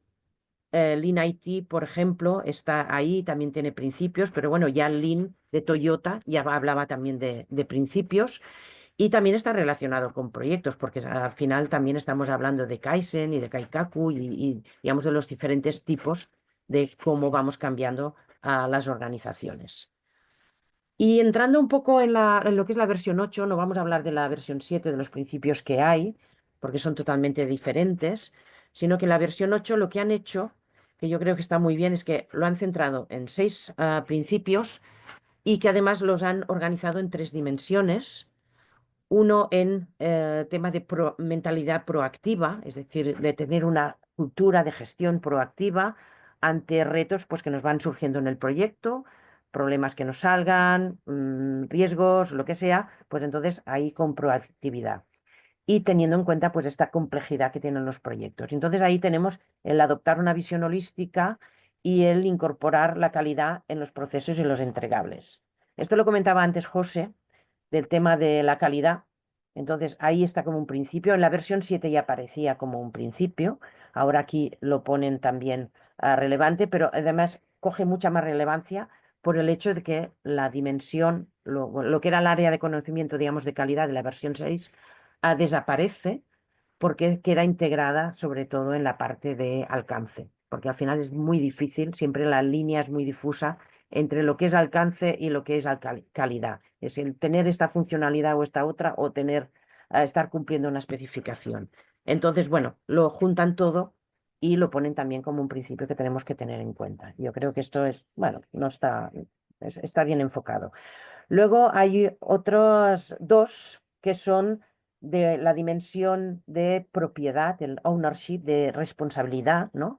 Lean IT, por ejemplo, está ahí, también tiene principios, pero bueno, ya Lean de Toyota ya hablaba también de principios. Y también está relacionado con proyectos, porque al final también estamos hablando de Kaizen y de Kaikaku y digamos de los diferentes tipos de cómo vamos cambiando a las organizaciones. Y entrando un poco en lo que es la versión 8, no vamos a hablar de la versión 7, de los principios que hay, porque son totalmente diferentes, sino que la versión 8 lo que han hecho, que yo creo que está muy bien, es que lo han centrado en 6 principios y que además los han organizado en 3 dimensiones. Uno en tema de mentalidad proactiva, es decir, de tener una cultura de gestión proactiva ante retos pues, que nos van surgiendo en el proyecto, problemas que nos salgan, riesgos, lo que sea, pues entonces ahí con proactividad. Y teniendo en cuenta pues esta complejidad que tienen los proyectos. Entonces ahí tenemos el adoptar una visión holística y el incorporar la calidad en los procesos y los entregables. Esto lo comentaba antes José, del tema de la calidad. Entonces, ahí está como un principio. En la versión 7 ya aparecía como un principio. Ahora aquí lo ponen también relevante, pero además coge mucha más relevancia por el hecho de que la dimensión, lo que era el área de conocimiento, digamos, de calidad de la versión 6, desaparece porque queda integrada sobre todo en la parte de alcance, porque al final es muy difícil, siempre la línea es muy difusa entre lo que es alcance y lo que es calidad. Es el tener esta funcionalidad o esta otra o estar cumpliendo una especificación. Entonces, bueno, lo juntan todo y lo ponen también como un principio que tenemos que tener en cuenta. Yo creo que esto es, bueno, no está, está bien enfocado. Luego hay otros 2 que son de la dimensión de propiedad, el ownership, de responsabilidad, ¿no?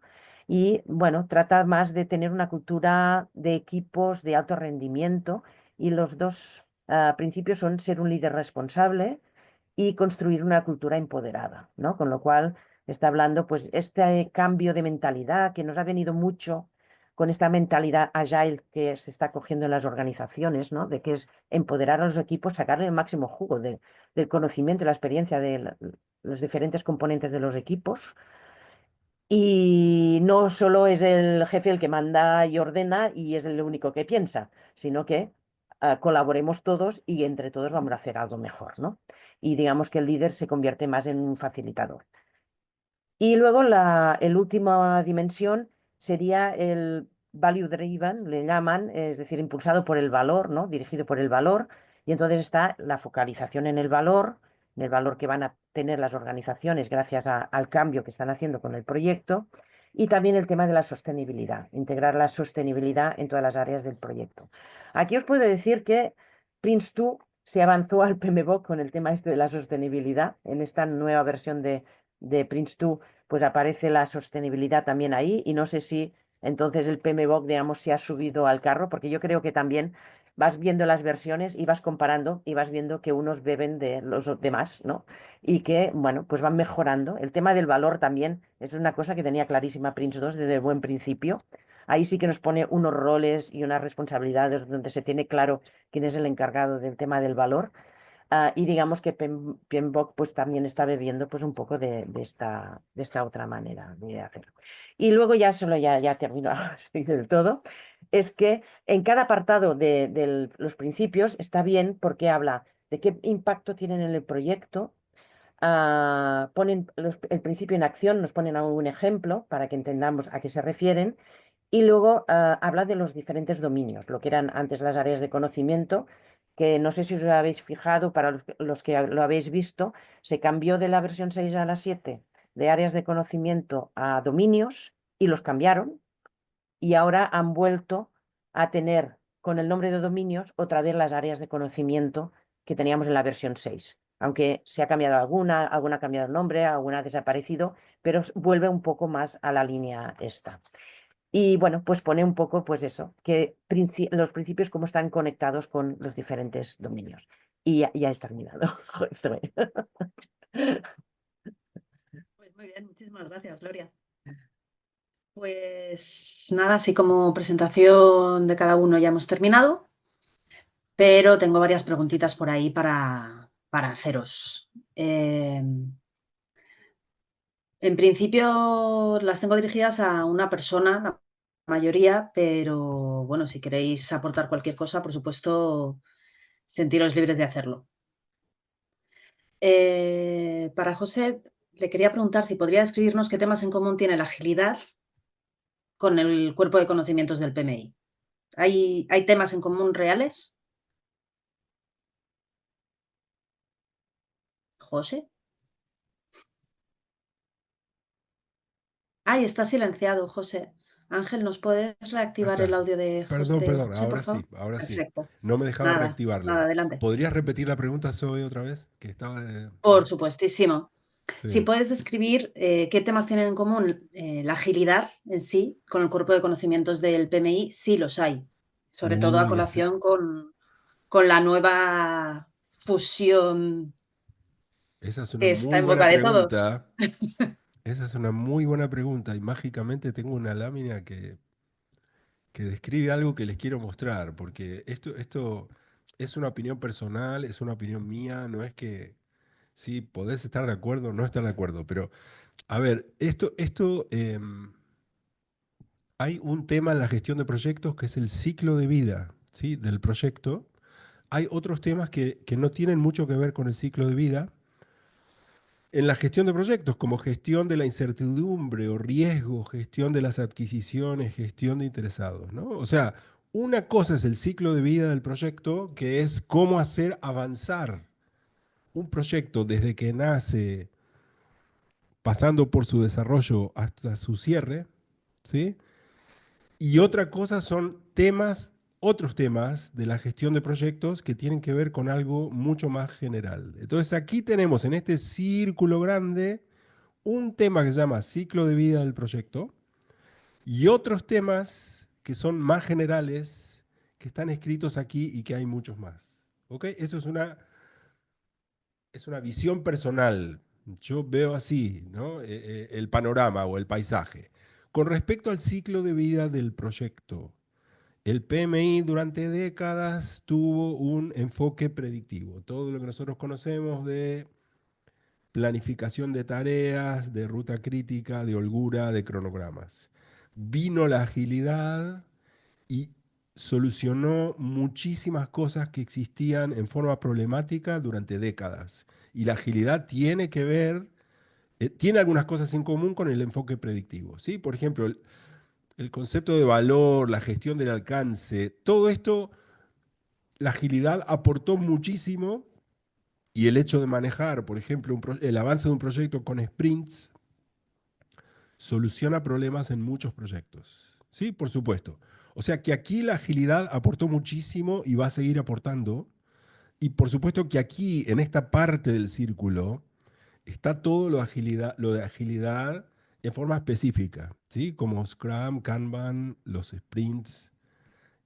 Y bueno, trata más de tener una cultura de equipos de alto rendimiento y los 2 principios son ser un líder responsable y construir una cultura empoderada, ¿no? Con lo cual está hablando pues este cambio de mentalidad que nos ha venido mucho con esta mentalidad agile que se está cogiendo en las organizaciones, ¿no? De que es empoderar a los equipos, sacarle el máximo jugo del conocimiento y la experiencia de los diferentes componentes de los equipos. Y no solo es el jefe el que manda y ordena y es el único que piensa, sino que colaboremos todos y entre todos vamos a hacer algo mejor, ¿no? Y digamos que el líder se convierte más en un facilitador. Y luego la última dimensión sería el value driven, le llaman, es decir, impulsado por el valor, ¿no? Dirigido por el valor. Y entonces está la focalización en el valor que van a tener las organizaciones gracias al cambio que están haciendo con el proyecto. Y también el tema de la sostenibilidad, integrar la sostenibilidad en todas las áreas del proyecto. Aquí os puedo decir que Prince2 se avanzó al PMBOK con el tema este de la sostenibilidad en esta nueva versión de Prince2, pues aparece la sostenibilidad también ahí y no sé si entonces el PMBOK, digamos, se ha subido al carro, porque yo creo que también vas viendo las versiones y vas comparando y vas viendo que unos beben de los demás, ¿no? Y que, bueno, pues van mejorando. El tema del valor también es una cosa que tenía clarísima Prince2 desde el buen principio. Ahí sí que nos pone unos roles y unas responsabilidades donde se tiene claro quién es el encargado del tema del valor. Y digamos que PMBOK pues también está bebiendo pues un poco de esta otra manera de hacerlo. Y luego ya solo ya termino así del todo. es que en cada apartado de los principios está bien porque habla de qué impacto tienen en el proyecto. Ponen el principio en acción, nos ponen un ejemplo para que entendamos a qué se refieren. Y luego habla de los diferentes dominios, lo que eran antes las áreas de conocimiento, que no sé si os habéis fijado, para los que lo habéis visto, se cambió de la versión 6 a la 7 de áreas de conocimiento a dominios y los cambiaron y ahora han vuelto a tener con el nombre de dominios otra vez las áreas de conocimiento que teníamos en la versión 6. Aunque se ha cambiado alguna ha cambiado el nombre, alguna ha desaparecido, pero vuelve un poco más a la línea esta. Y bueno, pues pone un poco, pues eso, que los principios cómo están conectados con los diferentes dominios. Y ya he terminado. Joder. Pues muy bien, muchísimas gracias, Gloria. Pues nada, así como presentación de cada uno ya hemos terminado, pero tengo varias preguntitas por ahí para haceros. En principio las tengo dirigidas a una persona, la mayoría, pero bueno, si queréis aportar cualquier cosa, por supuesto, sentiros libres de hacerlo. Para José, le quería preguntar si podría escribirnos qué temas en común tiene la agilidad con el cuerpo de conocimientos del PMI. ¿Hay temas en común reales? ¿José? Ay, está silenciado, José. Ángel, ¿nos puedes Ahí reactivar el está. audio de Perdón, perdón, José, por ahora favor? sí, ahora sí. Perfecto. No me dejaba Nada, reactivarlo. adelante. ¿Podrías repetir la pregunta, Zoe, otra vez? Que estaba Por supuestísimo. Si Sí. puedes describir qué temas tienen en común la agilidad en sí con el cuerpo de conocimientos del PMI, sí los hay. Sobre todo a Uy, colación con la nueva fusión esa es una que está muy en boca buena de todos. pregunta. Esa es una muy buena pregunta y mágicamente tengo una lámina que describe algo que les quiero mostrar, porque esto es una opinión personal, es una opinión mía, no es que sí, podés estar de acuerdo o no estar de acuerdo, pero a ver, hay un tema en la gestión de proyectos que es el ciclo de vida, ¿sí? Del proyecto. Hay otros temas que no tienen mucho que ver con el ciclo de vida en la gestión de proyectos, como gestión de la incertidumbre o riesgo, gestión de las adquisiciones, gestión de interesados, ¿no? O sea, una cosa es el ciclo de vida del proyecto, que es cómo hacer avanzar un proyecto desde que nace, pasando por su desarrollo hasta su cierre, ¿sí? Y otra cosa son otros temas de la gestión de proyectos que tienen que ver con algo mucho más general. Entonces aquí tenemos en este círculo grande un tema que se llama ciclo de vida del proyecto y otros temas que son más generales que están escritos aquí y que hay muchos más. ¿Ok? Eso es una visión personal. Yo veo así, ¿no? El panorama o el paisaje. Con respecto al ciclo de vida del proyecto, el PMI durante décadas tuvo un enfoque predictivo. Todo lo que nosotros conocemos de planificación de tareas, de ruta crítica, de holgura, de cronogramas. Vino la agilidad y solucionó muchísimas cosas que existían en forma problemática durante décadas. Y la agilidad tiene que ver, tiene algunas cosas en común con el enfoque predictivo. ¿Sí? Por ejemplo, el concepto de valor, la gestión del alcance, todo esto, la agilidad aportó muchísimo y el hecho de manejar, por ejemplo, el avance de un proyecto con sprints soluciona problemas en muchos proyectos. Sí, por supuesto. O sea que aquí la agilidad aportó muchísimo y va a seguir aportando. Y por supuesto que aquí, en esta parte del círculo, está todo lo de agilidad en forma específica, ¿sí? Como Scrum, Kanban, los sprints,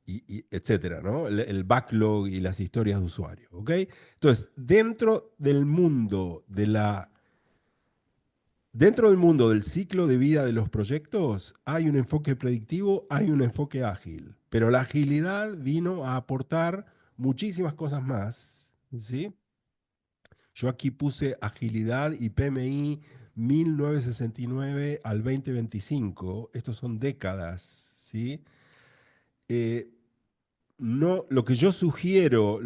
y etcétera, ¿no? El backlog y las historias de usuario, ¿ok? Entonces, dentro del mundo del ciclo de vida de los proyectos hay un enfoque predictivo, hay un enfoque ágil, pero la agilidad vino a aportar muchísimas cosas más, ¿sí? Yo aquí puse agilidad y PMI 1969 al 2025, estos son décadas, ¿sí? no, lo que yo sugiero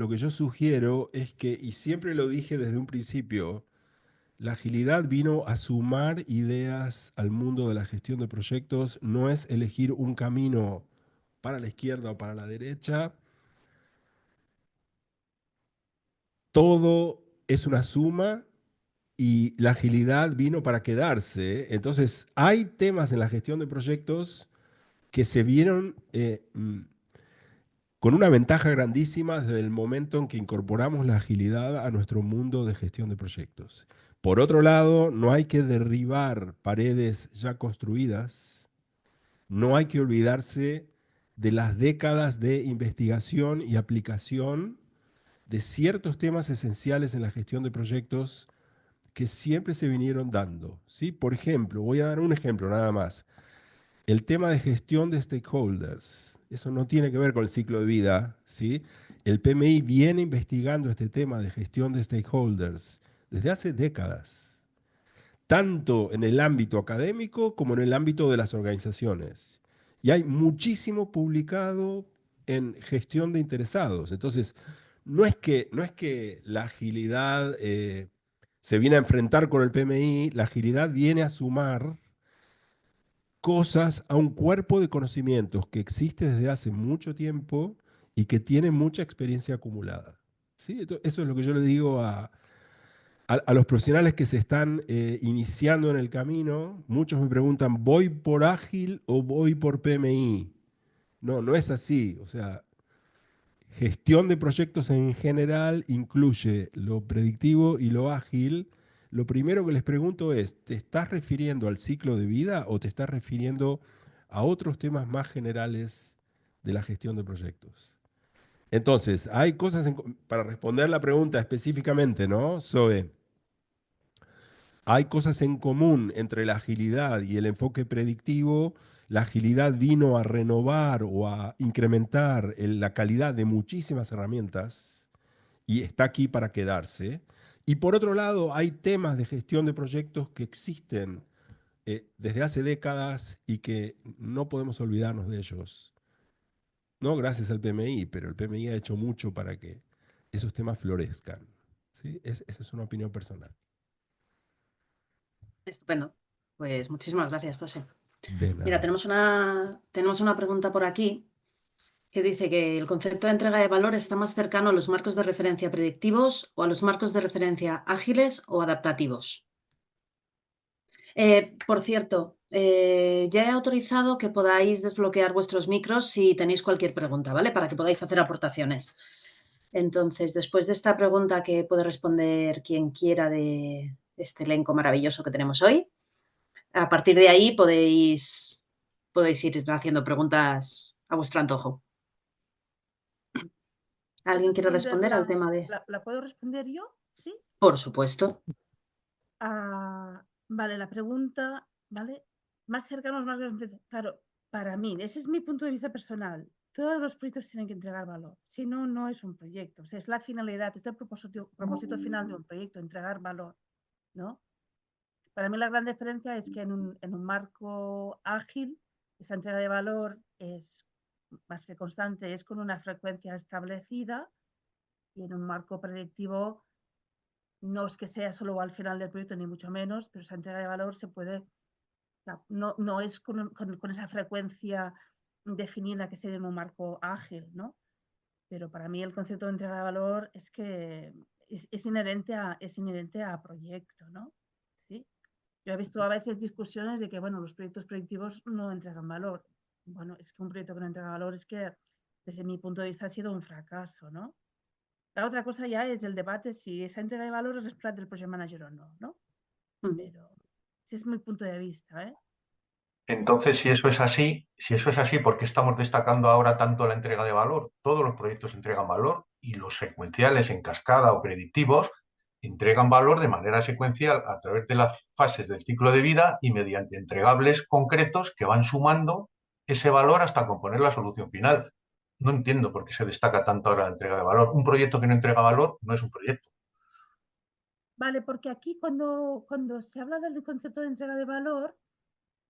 es que, y siempre lo dije desde un principio, la agilidad vino a sumar ideas al mundo de la gestión de proyectos, no es elegir un camino para la izquierda o para la derecha. Todo es una suma y la agilidad vino para quedarse. Entonces, hay temas en la gestión de proyectos que se vieron con una ventaja grandísima desde el momento en que incorporamos la agilidad a nuestro mundo de gestión de proyectos. Por otro lado, no hay que derribar paredes ya construidas, no hay que olvidarse de las décadas de investigación y aplicación de ciertos temas esenciales en la gestión de proyectos que siempre se vinieron dando, ¿sí? Por ejemplo, voy a dar un ejemplo nada más. El tema de gestión de stakeholders. Eso no tiene que ver con el ciclo de vida, ¿sí? El PMI viene investigando este tema de gestión de stakeholders desde hace décadas, tanto en el ámbito académico como en el ámbito de las organizaciones. Y hay muchísimo publicado en gestión de interesados. Entonces, no es que la agilidad se viene a enfrentar con el PMI, la agilidad viene a sumar cosas a un cuerpo de conocimientos que existe desde hace mucho tiempo y que tiene mucha experiencia acumulada. ¿Sí? Eso es lo que yo le digo a los profesionales que se están iniciando en el camino. Muchos me preguntan, ¿voy por ágil o voy por PMI? No, no es así. O sea, gestión de proyectos en general incluye lo predictivo y lo ágil. Lo primero que les pregunto es, ¿te estás refiriendo al ciclo de vida o te estás refiriendo a otros temas más generales de la gestión de proyectos? Entonces, hay cosas, para responder la pregunta específicamente, ¿no, Zoe? Hay cosas en común entre la agilidad y el enfoque predictivo. La agilidad vino a renovar o a incrementar la calidad de muchísimas herramientas y está aquí para quedarse. Y por otro lado, hay temas de gestión de proyectos que existen desde hace décadas y que no podemos olvidarnos de ellos. No gracias al PMI, pero el PMI ha hecho mucho para que esos temas florezcan. ¿Sí? Esa es una opinión personal. Estupendo. Pues muchísimas gracias, José. De Mira, nada. tenemos una pregunta por aquí que dice que el concepto de entrega de valor está más cercano a los marcos de referencia predictivos o a los marcos de referencia ágiles o adaptativos. Por cierto, ya he autorizado que podáis desbloquear vuestros micros si tenéis cualquier pregunta, ¿vale? Para que podáis hacer aportaciones. Entonces, después de esta pregunta que puede responder quien quiera de este elenco maravilloso que tenemos hoy, a partir de ahí podéis ir haciendo preguntas a vuestro antojo. ¿Alguien quiere responder al tema de...? ¿La puedo responder yo? ¿Sí? Por supuesto. Vale, la pregunta, ¿vale? Más cercanos, más grandes. Claro, para mí, ese es mi punto de vista personal. Todos los proyectos tienen que entregar valor. Si no, no es un proyecto. O sea, es la finalidad, es el propósito final de un proyecto, entregar valor, ¿no? Para mí la gran diferencia es que en un marco ágil, esa entrega de valor es más que constante, es con una frecuencia establecida, y en un marco predictivo no es que sea solo al final del proyecto, ni mucho menos, pero esa entrega de valor se puede, no es con esa frecuencia definida que sería en un marco ágil, ¿no? Pero para mí el concepto de entrega de valor es que es inherente a proyecto, ¿no? ¿Sí? Yo he visto a veces discusiones de que, bueno, los proyectos predictivos no entregan valor. Bueno, es que un proyecto que no entrega valor es que, desde mi punto de vista, ha sido un fracaso, ¿no? La otra cosa ya es el debate si esa entrega de valor es responsabilidad del project manager o no, ¿no? Pero ese es mi punto de vista, ¿eh? Entonces, si eso es así, ¿por qué estamos destacando ahora tanto la entrega de valor? Todos los proyectos entregan valor y los secuenciales en cascada o predictivos entregan valor de manera secuencial a través de las fases del ciclo de vida y mediante entregables concretos que van sumando ese valor hasta componer la solución final. No entiendo por qué se destaca tanto ahora la entrega de valor. Un proyecto que no entrega valor no es un proyecto. Vale, porque aquí cuando se habla del concepto de entrega de valor,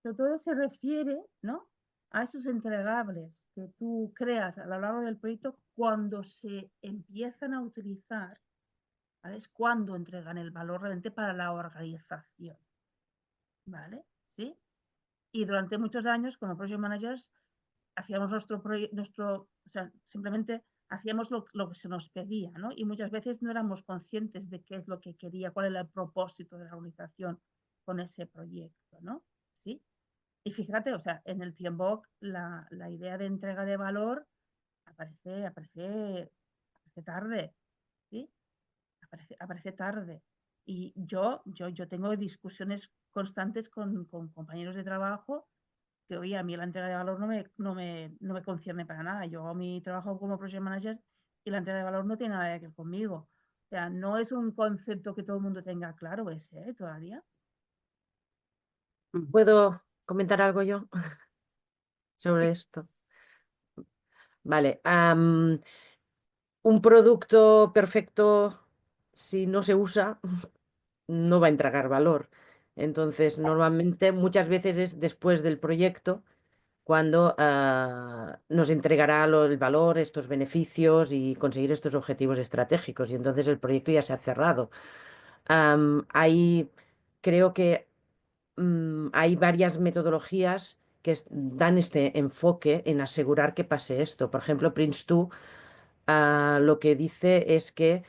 sobre todo se refiere, ¿no?, a esos entregables que tú creas a lo largo del proyecto, cuando se empiezan a utilizar, ¿vale? Es cuando entregan el valor realmente para la organización, ¿vale? ¿Sí? Y durante muchos años, como project managers, hacíamos o sea, simplemente hacíamos lo que se nos pedía, ¿no? Y muchas veces no éramos conscientes de qué es lo que quería, cuál era el propósito de la organización con ese proyecto, ¿no? ¿Sí? Y fíjate, o sea, en el PMBOK la idea de entrega de valor aparece tarde, ¿sí? Aparece tarde. Y yo tengo discusiones constantes con compañeros de trabajo que, oye, a mí la entrega de valor no me concierne para nada. Yo hago mi trabajo como project manager y la entrega de valor no tiene nada que ver conmigo. O sea, no es un concepto que todo el mundo tenga claro ese, todavía. ¿Puedo comentar algo yo sobre esto? Vale. Un producto perfecto, si no se usa, no va a entregar valor. Entonces, normalmente, muchas veces es después del proyecto cuando nos entregará el valor, estos beneficios y conseguir estos objetivos estratégicos. Y entonces el proyecto ya se ha cerrado. Ahí creo que hay varias metodologías que dan este enfoque en asegurar que pase esto. Por ejemplo, Prince2 lo que dice es que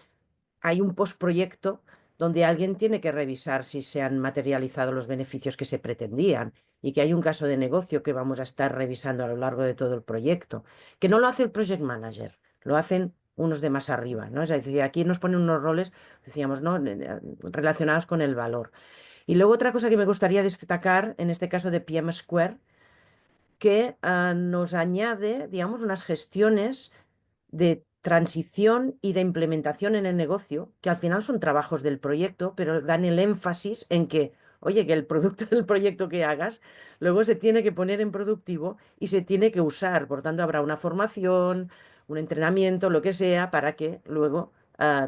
hay un postproyecto donde alguien tiene que revisar si se han materializado los beneficios que se pretendían y que hay un caso de negocio que vamos a estar revisando a lo largo de todo el proyecto, que no lo hace el project manager, lo hacen unos de más arriba, ¿no? Es decir, aquí nos ponen unos roles, decíamos, ¿no? Relacionados con el valor. Y luego otra cosa que me gustaría destacar, en este caso de PM Square, que nos añade, digamos, unas gestiones de transición y de implementación en el negocio, que al final son trabajos del proyecto, pero dan el énfasis en que, oye, que el producto del proyecto que hagas luego se tiene que poner en productivo y se tiene que usar. Por tanto, habrá una formación, un entrenamiento, lo que sea, para que luego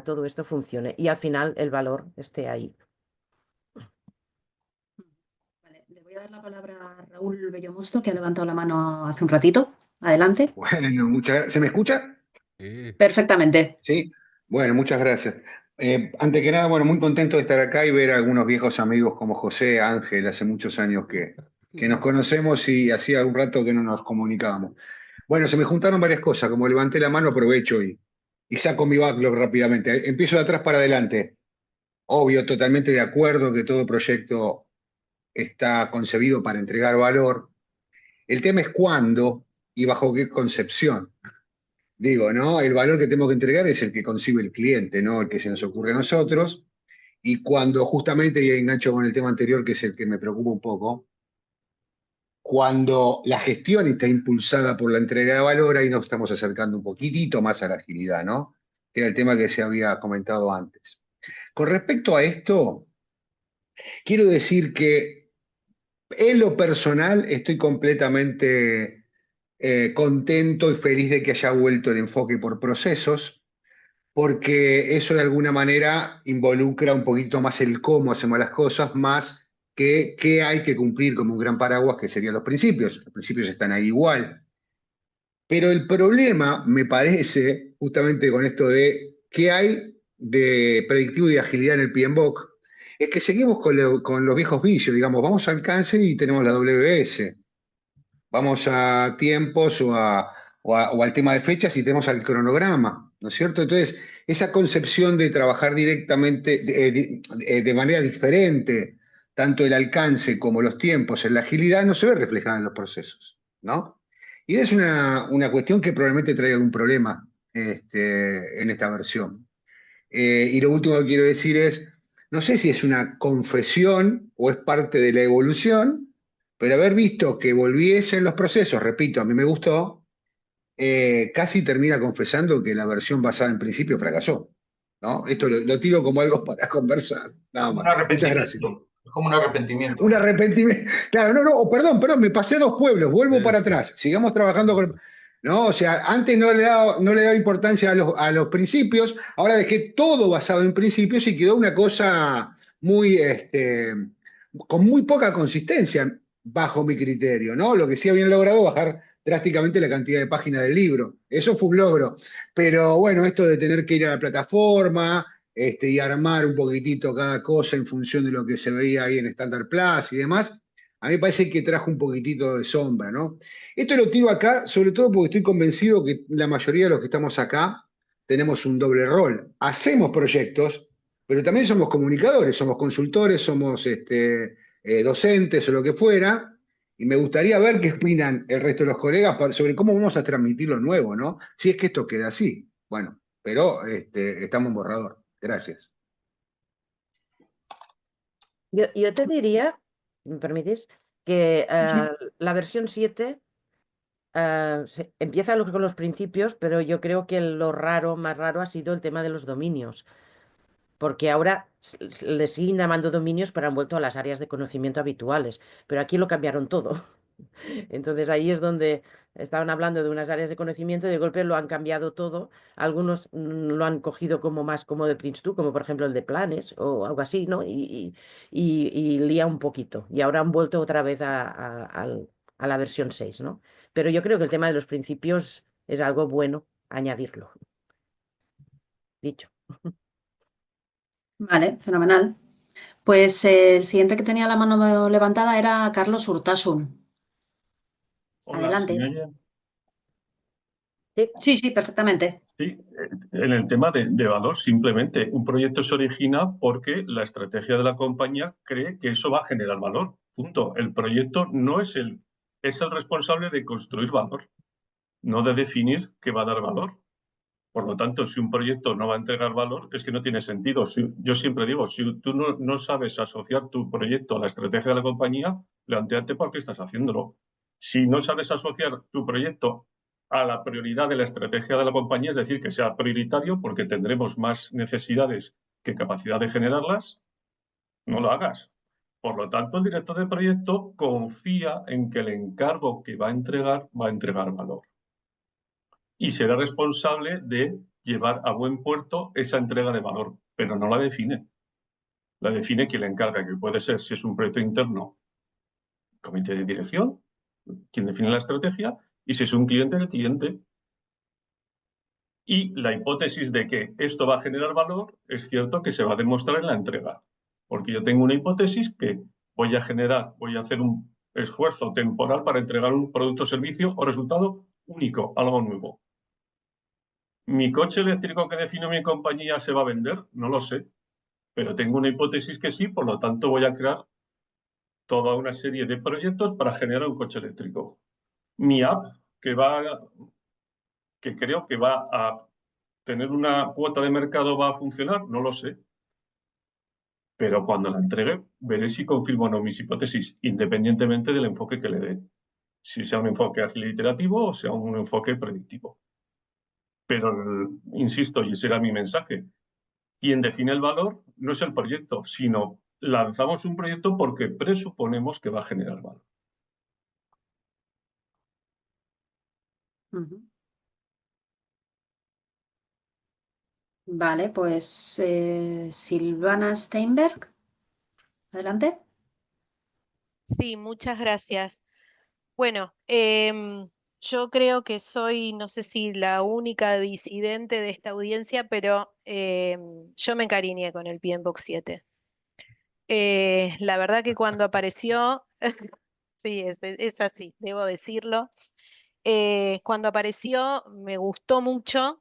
todo esto funcione y al final el valor esté ahí. Vale, le voy a dar la palabra a Raúl Bellomosto, que ha levantado la mano hace un ratito. Adelante. Bueno, ¿se me escucha? Perfectamente. Sí. Bueno, muchas gracias. Antes que nada, bueno, muy contento de estar acá y ver a algunos viejos amigos como José, Ángel, hace muchos años que nos conocemos y hacía un rato que no nos comunicábamos. Bueno, se me juntaron varias cosas, como levanté la mano, aprovecho y saco mi backlog rápidamente. Empiezo de atrás para adelante. Obvio, totalmente de acuerdo que todo proyecto está concebido para entregar valor. El tema es cuándo y bajo qué concepción. Digo, ¿no? El valor que tenemos que entregar es el que concibe el cliente, no el que se nos ocurre a nosotros. Y cuando justamente, y engancho con el tema anterior, que es el que me preocupa un poco, cuando la gestión está impulsada por la entrega de valor, ahí nos estamos acercando un poquitito más a la agilidad, ¿no? Que era el tema que se había comentado antes. Con respecto a esto, quiero decir que en lo personal estoy completamente contento y feliz de que haya vuelto el enfoque por procesos, porque eso de alguna manera involucra un poquito más el cómo hacemos las cosas, más que qué hay que cumplir como un gran paraguas, que serían los principios. Los principios están ahí igual. Pero el problema, me parece, justamente con esto de qué hay de predictivo y de agilidad en el PMBOK, es que seguimos con los viejos vicios, digamos, vamos al alcance y tenemos la WS. Vamos a tiempos o al tema de fechas y tenemos al cronograma, ¿no es cierto? Entonces, esa concepción de trabajar directamente, de manera diferente, tanto el alcance como los tiempos en la agilidad, no se ve reflejada en los procesos, ¿no? Y es una cuestión que probablemente traiga algún problema en esta versión. Y lo último que quiero decir es, no sé si es una confesión o es parte de la evolución, pero haber visto que volviesen los procesos, repito, a mí me gustó, casi termina confesando que la versión basada en principio fracasó, ¿no? Esto lo tiro como algo para conversar, nada más. Muchas gracias. Es como un arrepentimiento. Un arrepentimiento. Claro, no, perdón, me pasé 2 pueblos, vuelvo para atrás. Sigamos trabajando con. No, o sea, antes no le daba importancia a los principios, ahora dejé todo basado en principios y quedó una cosa muy, con muy poca consistencia. bajo mi criterio, ¿no? Lo que sí habían logrado bajar drásticamente la cantidad de páginas del libro. Eso fue un logro. Pero bueno, esto de tener que ir a la plataforma y armar un poquitito cada cosa en función de lo que se veía ahí en Standard Plus y demás, a mí me parece que trajo un poquitito de sombra, ¿no? Esto lo tiro acá, sobre todo porque estoy convencido que la mayoría de los que estamos acá tenemos un doble rol. Hacemos proyectos, pero también somos comunicadores, somos consultores, somos docentes o lo que fuera, y me gustaría ver qué opinan el resto de los colegas sobre cómo vamos a transmitir lo nuevo, ¿no? Si es que esto queda así. Bueno, pero estamos en borrador. Gracias. Yo te diría, ¿me permitís? Que Sí. la versión 7 empieza con los principios, pero yo creo que lo raro, más raro, ha sido el tema de los dominios. Porque ahora le siguen llamando dominios, pero han vuelto a las áreas de conocimiento habituales. Pero aquí lo cambiaron todo. Entonces ahí es donde estaban hablando de unas áreas de conocimiento y de golpe lo han cambiado todo. Algunos lo han cogido como más como de Prince2, como por ejemplo el de planes o algo así, ¿no? Y lía un poquito. Y ahora han vuelto otra vez a la versión 6, ¿no? Pero yo creo que el tema de los principios es algo bueno añadirlo. Dicho. Vale, fenomenal. Pues el siguiente que tenía la mano levantada era Carlos Urtasun. Hola, ¿se me Adelante. oye? Sí, sí, perfectamente. Sí, en el tema de valor, simplemente un proyecto se origina porque la estrategia de la compañía cree que eso va a generar valor. Punto. El proyecto no es es el responsable de construir valor, no de definir qué va a dar valor. Por lo tanto, si un proyecto no va a entregar valor, es que no tiene sentido. Yo siempre digo, si tú no sabes asociar tu proyecto a la estrategia de la compañía, plantéate por qué estás haciéndolo. Si no sabes asociar tu proyecto a la prioridad de la estrategia de la compañía, es decir, que sea prioritario porque tendremos más necesidades que capacidad de generarlas, no lo hagas. Por lo tanto, el director de proyecto confía en que el encargo que va a entregar valor. Y será responsable de llevar a buen puerto esa entrega de valor, pero no la define. La define quien le encarga, que puede ser, si es un proyecto interno, comité de dirección, quien define la estrategia, y si es un cliente, el cliente. Y la hipótesis de que esto va a generar valor es cierto que se va a demostrar en la entrega, porque yo tengo una hipótesis que voy a hacer un esfuerzo temporal para entregar un producto, servicio o resultado único, algo nuevo. ¿Mi coche eléctrico que define mi compañía se va a vender? No lo sé, pero tengo una hipótesis que sí, por lo tanto voy a crear toda una serie de proyectos para generar un coche eléctrico. Mi app, que creo que va a tener una cuota de mercado, ¿va a funcionar? No lo sé. Pero cuando la entregue, veré si confirmo o no mis hipótesis, independientemente del enfoque que le dé. Si sea un enfoque ágil e iterativo o sea un enfoque predictivo. Pero, insisto, y ese era mi mensaje, quien define el valor no es el proyecto, sino lanzamos un proyecto porque presuponemos que va a generar valor. Ujú. Vale, pues Silvana Steinberg, adelante. Sí, muchas gracias. Bueno, yo creo que soy, no sé si la única disidente de esta audiencia, pero yo me encariñé con el PMBOK 7. La verdad que cuando apareció, sí, es así, debo decirlo. Cuando apareció me gustó mucho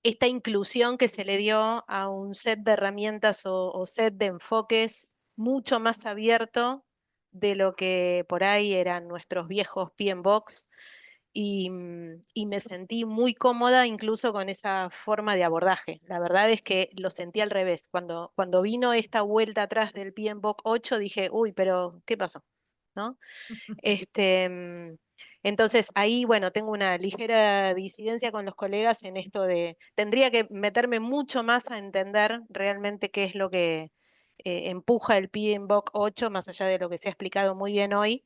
esta inclusión que se le dio a un set de herramientas o set de enfoques mucho más abierto de lo que por ahí eran nuestros viejos PMBOK y me sentí muy cómoda incluso con esa forma de abordaje. La verdad es que lo sentí al revés. Cuando vino esta vuelta atrás del PMBOK 8 dije, uy, pero ¿qué pasó? ¿No? Entonces ahí, bueno, tengo una ligera disidencia con los colegas en esto de, tendría que meterme mucho más a entender realmente qué es lo que empuja el PMBOK 8, más allá de lo que se ha explicado muy bien hoy.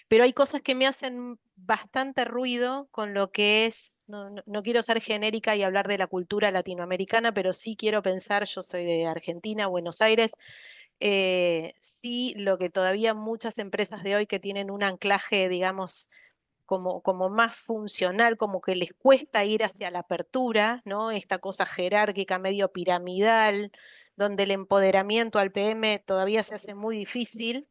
Pero hay cosas que me hacen bastante ruido con lo que es, no quiero ser genérica y hablar de la cultura latinoamericana, pero sí quiero pensar, yo soy de Argentina, Buenos Aires, Sí, lo que todavía muchas empresas de hoy que tienen un anclaje, digamos, como más funcional, como que les cuesta ir hacia la apertura, ¿no? Esta cosa jerárquica, medio piramidal, donde el empoderamiento al PM todavía se hace muy difícil.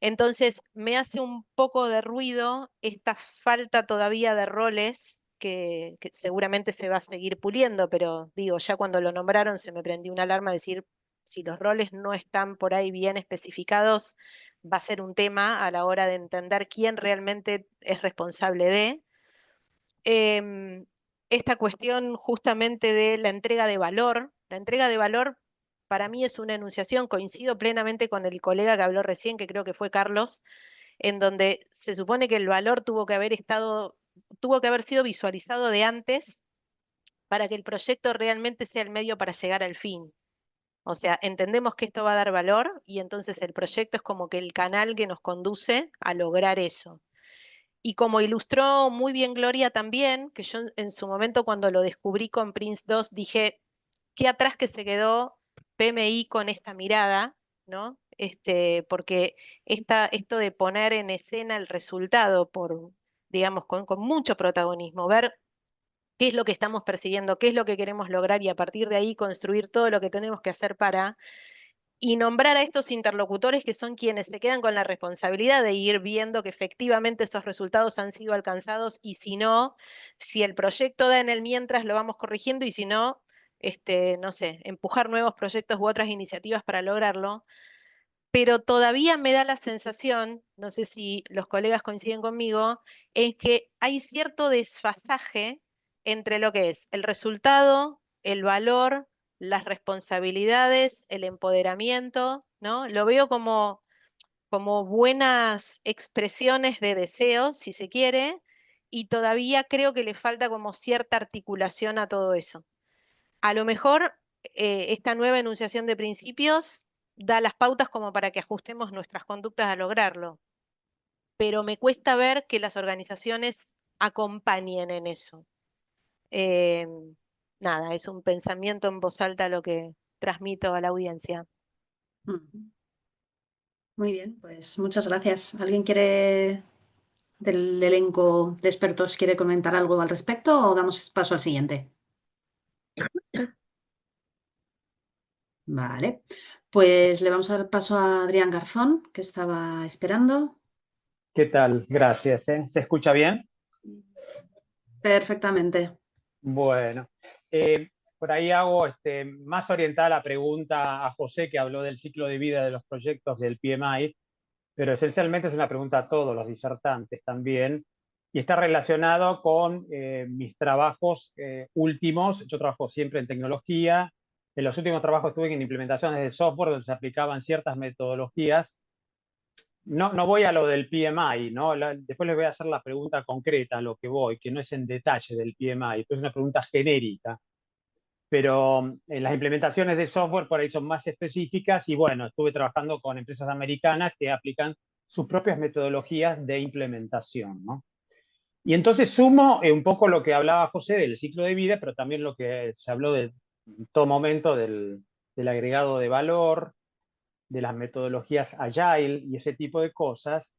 Entonces, me hace un poco de ruido esta falta todavía de roles que seguramente se va a seguir puliendo, pero digo, ya cuando lo nombraron se me prendió una alarma decir, si los roles no están por ahí bien especificados, va a ser un tema a la hora de entender quién realmente es responsable de. Em, Esta cuestión justamente de la entrega de valor. La entrega de valor para mí es una enunciación, coincido plenamente con el colega que habló recién, que creo que fue Carlos, en donde se supone que el valor tuvo que haber sido visualizado de antes para que el proyecto realmente sea el medio para llegar al fin. O sea, entendemos que esto va a dar valor y entonces el proyecto es como que el canal que nos conduce a lograr eso. Y como ilustró muy bien Gloria también, que yo en su momento cuando lo descubrí con Prince 2 dije, qué atrás que se quedó PMI con esta mirada, ¿no? Porque esto de poner en escena el resultado digamos, con mucho protagonismo, ver qué es lo que estamos persiguiendo, qué es lo que queremos lograr y a partir de ahí construir todo lo que tenemos que hacer y nombrar a estos interlocutores que son quienes se quedan con la responsabilidad de ir viendo que efectivamente esos resultados han sido alcanzados y si no, si el proyecto da en el mientras lo vamos corrigiendo y si no, no sé, empujar nuevos proyectos u otras iniciativas para lograrlo. Pero todavía me da la sensación, no sé si los colegas coinciden conmigo, en que hay cierto desfasaje entre lo que es el resultado, el valor, las responsabilidades, el empoderamiento, ¿no? Lo veo como buenas expresiones de deseos, si se quiere, y todavía creo que le falta como cierta articulación a todo eso. A lo mejor esta nueva enunciación de principios da las pautas como para que ajustemos nuestras conductas a lograrlo, pero me cuesta ver que las organizaciones acompañen en eso. Eh, Nada, es un pensamiento en voz alta lo que transmito a la audiencia. Muy bien, pues muchas gracias. ¿Alguien del elenco de expertos quiere comentar algo al respecto o damos paso al siguiente? Vale, pues le vamos a dar paso a Adrián Garzón, que estaba esperando. ¿Qué tal? Gracias. ¿Se escucha bien? Perfectamente. Bueno, por ahí hago más orientada la pregunta a José, que habló del ciclo de vida de los proyectos del PMI, pero esencialmente es una pregunta a todos los disertantes también, y está relacionado con mis trabajos últimos. Yo trabajo siempre en tecnología. En los últimos trabajos estuve en implementaciones de software donde se aplicaban ciertas metodologías. No voy a lo del PMI, ¿no? Después les voy a hacer la pregunta concreta a lo que voy, que no es en detalle del PMI, es una pregunta genérica. Pero en las implementaciones de software por ahí son más específicas y bueno, estuve trabajando con empresas americanas que aplican sus propias metodologías de implementación, ¿no? Y entonces sumo un poco lo que hablaba José del ciclo de vida, pero también lo que se habló en todo momento del agregado de valor, de las metodologías agile y ese tipo de cosas.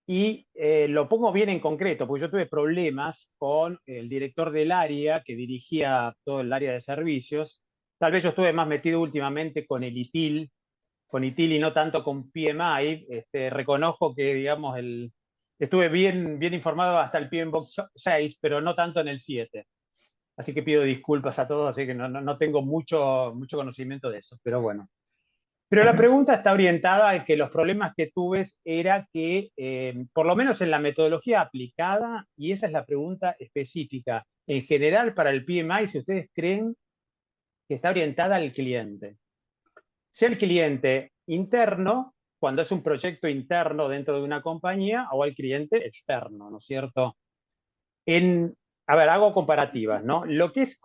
Y lo pongo bien en concreto, porque yo tuve problemas con el director del área que dirigía todo el área de servicios. Tal vez yo estuve más metido últimamente con el ITIL, y no tanto con PMI. Reconozco que, digamos, estuve bien informado hasta el PMBOK 6, pero no tanto en el 7. Así que pido disculpas a todos, así que no tengo mucho conocimiento de eso, pero bueno. Pero la pregunta está orientada a que los problemas que tuve era que, por lo menos en la metodología aplicada, y esa es la pregunta específica, en general para el PMI, si ustedes creen que está orientada al cliente. Sea el cliente interno, cuando es un proyecto interno dentro de una compañía, o al cliente externo, ¿no es cierto? A ver, hago comparativas, ¿no? Lo que es,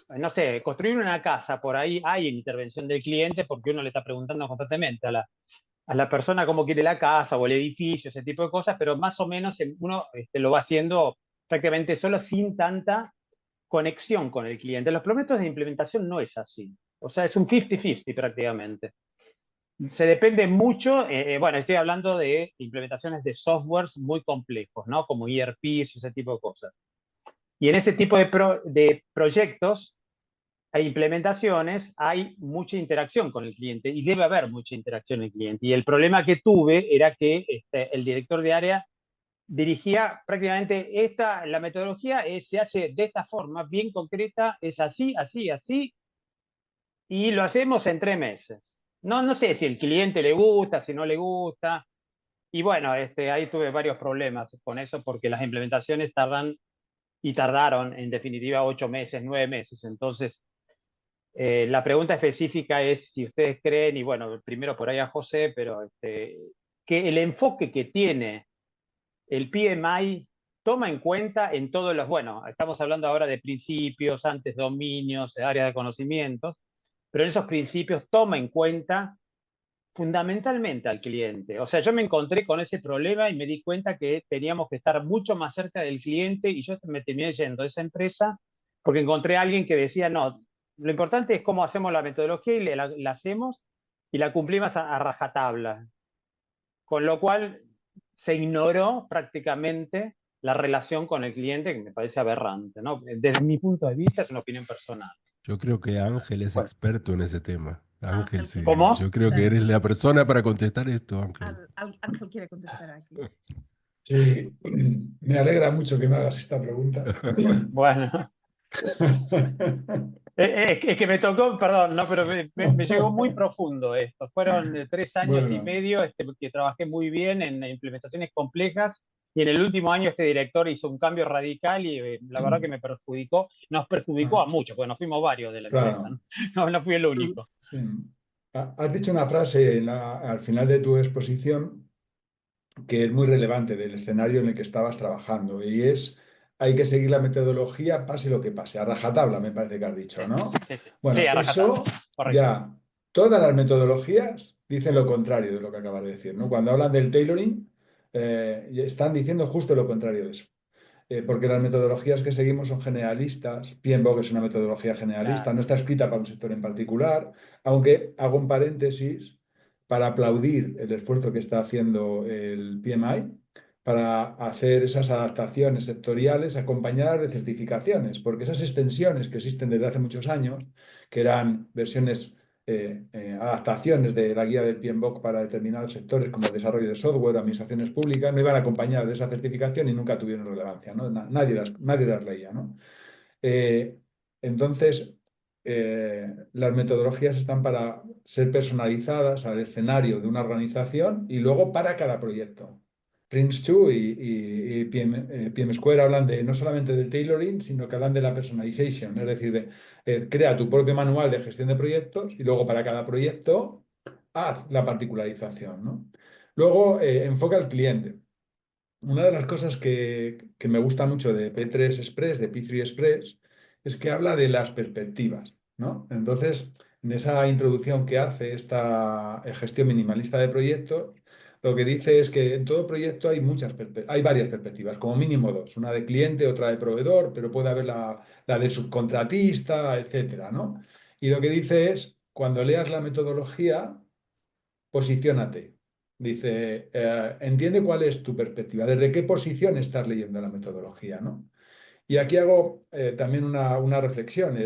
no sé, construir una casa, por ahí hay intervención del cliente porque uno le está preguntando constantemente a la persona cómo quiere la casa o el edificio, ese tipo de cosas, pero más o menos uno lo va haciendo prácticamente solo sin tanta conexión con el cliente. Los proyectos de implementación no es así. O sea, es un 50-50 prácticamente. se depende mucho, bueno, estoy hablando de implementaciones de softwares muy complejos, ¿no? Como ERPs y ese tipo de cosas. Y en ese tipo de proyectos e implementaciones hay mucha interacción con el cliente y debe haber mucha interacción en el cliente. Y el problema que tuve era que el director de área dirigía prácticamente la metodología se hace de esta forma, bien concreta, es así, así, así, y lo hacemos en 3 meses. No sé si el cliente le gusta, si no le gusta. Y bueno, ahí tuve varios problemas con eso porque las implementaciones tardaron en definitiva 8 meses, 9 meses. Entonces, la pregunta específica es si ustedes creen, y bueno, primero por ahí a José, pero que el enfoque que tiene el PMI toma en cuenta en todos bueno, estamos hablando ahora de principios, antes dominios, áreas de conocimientos, pero en esos principios toma en cuenta fundamentalmente al cliente. O sea, yo me encontré con ese problema y me di cuenta que teníamos que estar mucho más cerca del cliente y yo me terminé yendo a esa empresa porque encontré a alguien que decía, no, lo importante es cómo hacemos la metodología y la hacemos y la cumplimos a rajatabla. Con lo cual se ignoró prácticamente la relación con el cliente, que me parece aberrante, ¿no? Desde mi punto de vista es una opinión personal. Yo creo que Ángel es Bueno. experto en ese tema. Ángel, Ángel, sí. ¿Cómo? Yo creo que eres la persona para contestar esto, Ángel. Ángel quiere contestar aquí. Sí, me alegra mucho que me hagas esta pregunta. Bueno. Es que me tocó, perdón, no, pero me llegó muy profundo esto. Fueron 3 años y Bueno. medio que trabajé muy bien en implementaciones complejas y en el último año este director hizo un cambio radical y la verdad que me perjudicó. Nos perjudicó a muchos, porque nos fuimos varios de la empresa. Claro. No fui el único. Sí. Has dicho una frase al final de tu exposición que es muy relevante del escenario en el que estabas trabajando y es hay que seguir la metodología pase lo que pase, a rajatabla me parece que has dicho, ¿no? Sí, sí. Bueno, Sí, a rajatabla. eso Correcto. ya, todas las metodologías dicen lo contrario de lo que acabas de decir, ¿no? Cuando hablan del tailoring, están diciendo justo lo contrario de eso. Porque las metodologías que seguimos son generalistas. PMBOK es una metodología generalista, Claro. no está escrita para un sector en particular, aunque hago un paréntesis para aplaudir el esfuerzo que está haciendo el PMI para hacer esas adaptaciones sectoriales acompañadas de certificaciones, porque esas extensiones que existen desde hace muchos años, que eran versiones adaptaciones de la guía del PMBOK para determinados sectores como el desarrollo de software, administraciones públicas, no iban acompañadas de esa certificación y nunca tuvieron relevancia, ¿no? Nadie las leía, ¿no? Entonces, las metodologías están para ser personalizadas al escenario de una organización y luego para cada proyecto. Prince2 y PM Square hablan no solamente del tailoring, sino que hablan de la personalization, es decir, crea tu propio manual de gestión de proyectos y luego para cada proyecto haz la particularización, ¿no? Luego, enfoca al cliente. Una de las cosas que me gusta mucho de P3 Express, de P3 Express, es que habla de las perspectivas, ¿no? Entonces, en esa introducción que hace esta gestión minimalista de proyectos, lo que dice es que en todo proyecto hay varias perspectivas, como mínimo 2, una de cliente, otra de proveedor, pero puede haber la de subcontratista, etcétera, ¿no? Y lo que dice es, cuando leas la metodología, posiciónate. Dice, entiende cuál es tu perspectiva, desde qué posición estás leyendo la metodología, ¿no? Y aquí hago también una reflexión.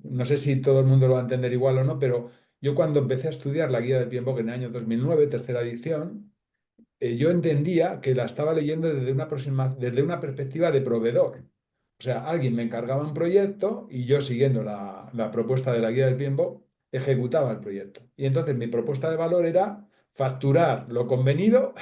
No sé si todo el mundo lo va a entender igual o no, pero yo cuando empecé a estudiar la guía del PMBOK en el año 2009, tercera edición, yo entendía que la estaba leyendo desde una perspectiva de proveedor. O sea, alguien me encargaba un proyecto y yo, siguiendo la propuesta de la guía del PMBOK, ejecutaba el proyecto. Y entonces mi propuesta de valor era facturar lo convenido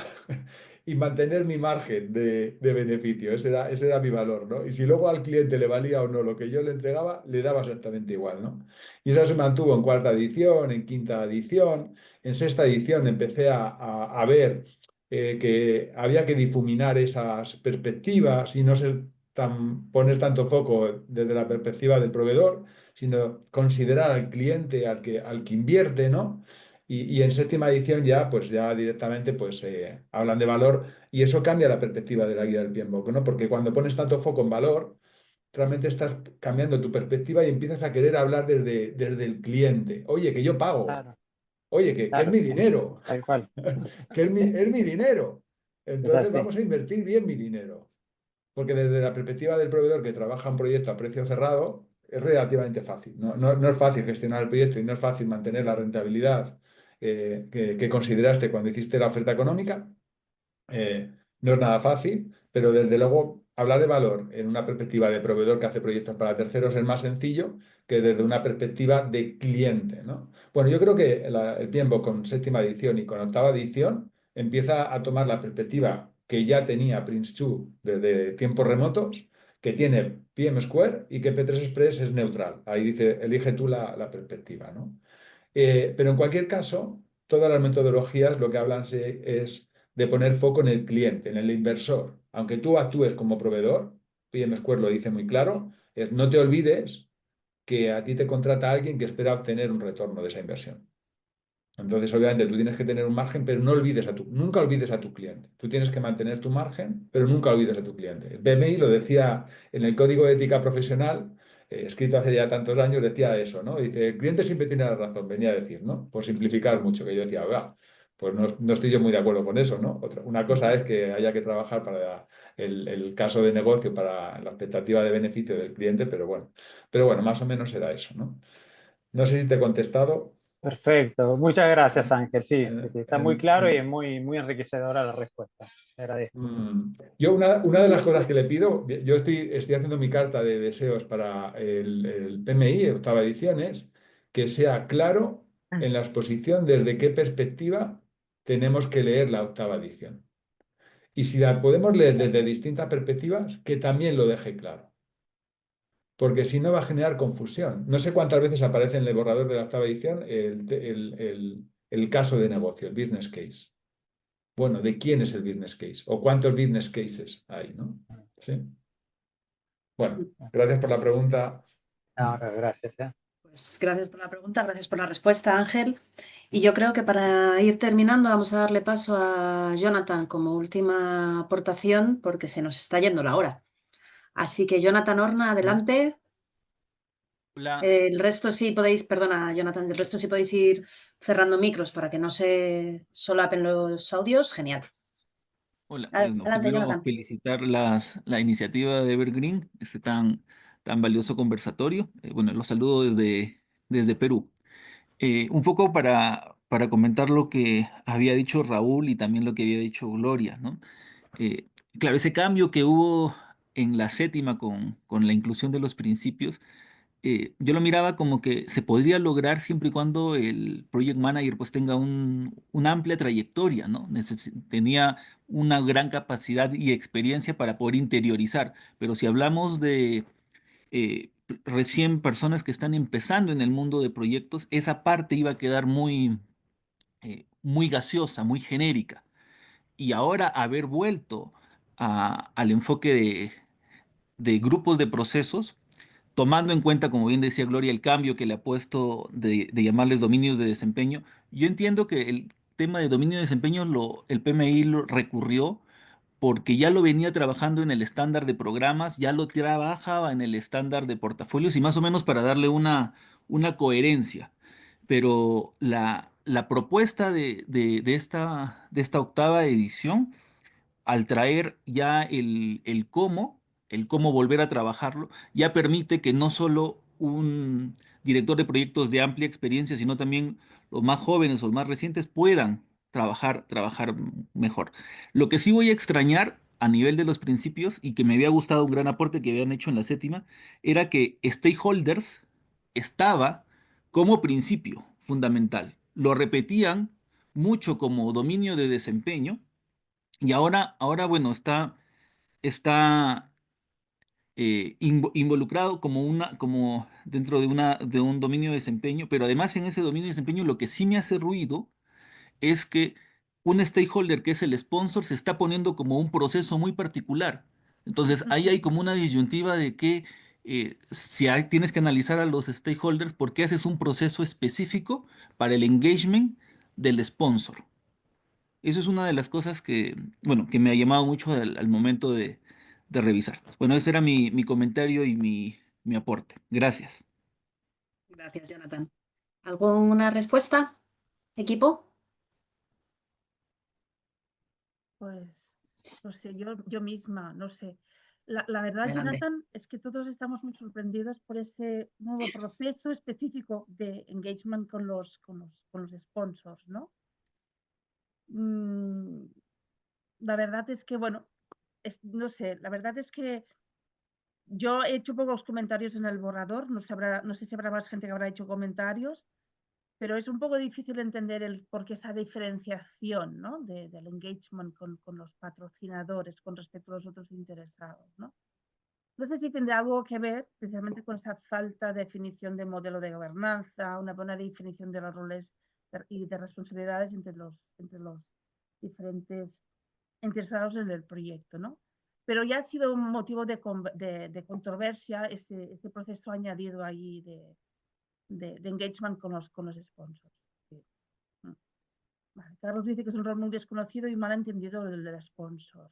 y mantener mi margen de beneficio. Ese era mi valor, ¿no? Y si luego al cliente le valía o no lo que yo le entregaba, le daba exactamente igual, ¿no? Y eso se mantuvo en cuarta edición, en quinta edición. En sexta edición empecé a ver que había que difuminar esas perspectivas y no poner tanto foco desde la perspectiva del proveedor, sino considerar al cliente, al que invierte, ¿no? Y en séptima edición pues ya directamente pues, hablan de valor y eso cambia la perspectiva de la guía del PMBOK, ¿no? Porque cuando pones tanto foco en valor, realmente estás cambiando tu perspectiva y empiezas a querer hablar desde el cliente. Oye, que yo pago. Claro. Oye, que es Claro, mi dinero, tal cual. que es mi dinero. Entonces así. vamos a invertir bien mi dinero. Porque desde la perspectiva del proveedor que trabaja un proyecto a precio cerrado, es relativamente fácil. No es fácil gestionar el proyecto y no es fácil mantener la rentabilidad que consideraste cuando hiciste la oferta económica. No es nada fácil, pero desde luego hablar de valor en una perspectiva de proveedor que hace proyectos para terceros es más sencillo que desde una perspectiva de cliente, ¿no? Bueno, yo creo que el PMBOK con séptima edición y con octava edición empieza a tomar la perspectiva que ya tenía Prince2 desde tiempos remotos, que tiene PM Square y que P3 Express es neutral. Ahí dice, elige tú la perspectiva, ¿no? Pero en cualquier caso, todas las metodologías lo que hablan es de poner foco en el cliente, en el inversor. Aunque tú actúes como proveedor, PM Square lo dice muy claro, es no te olvides que a ti te contrata alguien que espera obtener un retorno de esa inversión. Entonces, obviamente, tú tienes que tener un margen, pero nunca olvides a tu cliente. Tú tienes que mantener tu margen, pero nunca olvides a tu cliente. El PMI lo decía en el Código de Ética Profesional, escrito hace ya tantos años, decía eso, ¿no? Dice, el cliente siempre tiene la razón, venía a decir, ¿no? Por simplificar mucho, que yo decía, "Oiga, pues no estoy yo muy de acuerdo con eso, ¿no? Una cosa es que haya que trabajar para el caso de negocio, para la expectativa de beneficio del cliente, pero bueno, más o menos era eso, ¿no? No sé si te he contestado. Perfecto. Muchas gracias, Ángel. Sí, En- sí, está muy en- claro y es en- muy enriquecedora la respuesta. Te agradezco. Yo una de las cosas que le pido, yo estoy haciendo mi carta de deseos para el PMI, octava edición, es que sea claro en la exposición desde qué perspectiva tenemos que leer la octava edición. Y si la podemos leer desde distintas perspectivas, que también lo deje claro. Porque si no va a generar confusión. No sé cuántas veces aparece en el borrador de la octava edición el caso de negocio, el business case. Bueno, ¿de quién es el business case? ¿O cuántos business cases hay, no? Sí. Bueno, gracias por la pregunta. Ahora, gracias. Pues gracias por la pregunta, gracias por la respuesta, Ángel. Y yo creo que para ir terminando vamos a darle paso a Jonathan como última aportación porque se nos está yendo la hora. Así que Jonathan Horna, adelante. Hola, El resto sí podéis, perdona, Jonathan, el resto sí podéis ir cerrando micros para que no se solapen los audios. Genial. hola. Bueno, Adelante, primero Jonathan. felicitar la iniciativa de Evergreen, este tan valioso conversatorio. Bueno, los saludo desde Perú. Un poco para comentar lo que había dicho Raúl y también lo que había dicho Gloria, ¿no? Eh, claro, ese cambio que hubo en la séptima con la inclusión de los principios. Yo lo miraba como que se podría lograr siempre y cuando el project manager pues tenga una amplia trayectoria, ¿no? Tenía una gran capacidad y experiencia para poder interiorizar, pero si hablamos de recién personas que están empezando en el mundo de proyectos, esa parte iba a quedar muy gaseosa, muy genérica. Y ahora haber vuelto al enfoque de grupos de procesos, tomando en cuenta, como bien decía Gloria, el cambio que le ha puesto de llamarles dominios de desempeño, yo entiendo que el tema de dominio de desempeño el PMI lo recurrió porque ya lo venía trabajando en el estándar de programas, ya lo trabajaba en el estándar de portafolios y más o menos para darle una coherencia. Pero la propuesta de esta octava edición al traer ya el cómo volver a trabajarlo, ya permite que no solo un director de proyectos de amplia experiencia, sino también los más jóvenes o los más recientes puedan trabajar mejor. Lo que sí voy a extrañar a nivel de los principios y que me había gustado un gran aporte que habían hecho en la séptima, era que stakeholders estaba como principio fundamental. Lo repetían mucho como dominio de desempeño y ahora bueno, está involucrado como dentro de un dominio de desempeño, pero además en ese dominio de desempeño lo que sí me hace ruido es que un stakeholder que es el sponsor se está poniendo como un proceso muy particular. Entonces ahí hay como una disyuntiva de que si tienes que analizar a los stakeholders, ¿por qué haces un proceso específico para el engagement del sponsor? Eso es una de las cosas bueno, que me ha llamado mucho al momento de revisar. Bueno, ese era mi comentario y mi aporte. Gracias. Gracias, Jonathan. ¿Alguna respuesta? ¿Equipo? Pues, no sé, yo misma, no sé. La verdad, Adelante. Jonathan, es que todos estamos muy sorprendidos por ese nuevo proceso específico de engagement con los sponsors, ¿no? La verdad es que, bueno, no sé, la verdad es que yo he hecho pocos comentarios en el borrador, no sé si habrá más gente que habrá hecho comentarios, pero es un poco difícil entender por qué esa diferenciación, ¿no? del engagement con los patrocinadores con respecto a los otros interesados, ¿no? No sé si tendrá algo que ver precisamente con esa falta de definición de modelo de gobernanza, una buena definición de los roles y de responsabilidades entre los diferentes interesados en el proyecto, ¿no? Pero ya ha sido un motivo de controversia ese proceso añadido ahí de engagement con los sponsors. Sí. Vale. Carlos dice que es un rol muy desconocido y mal entendido el del sponsor.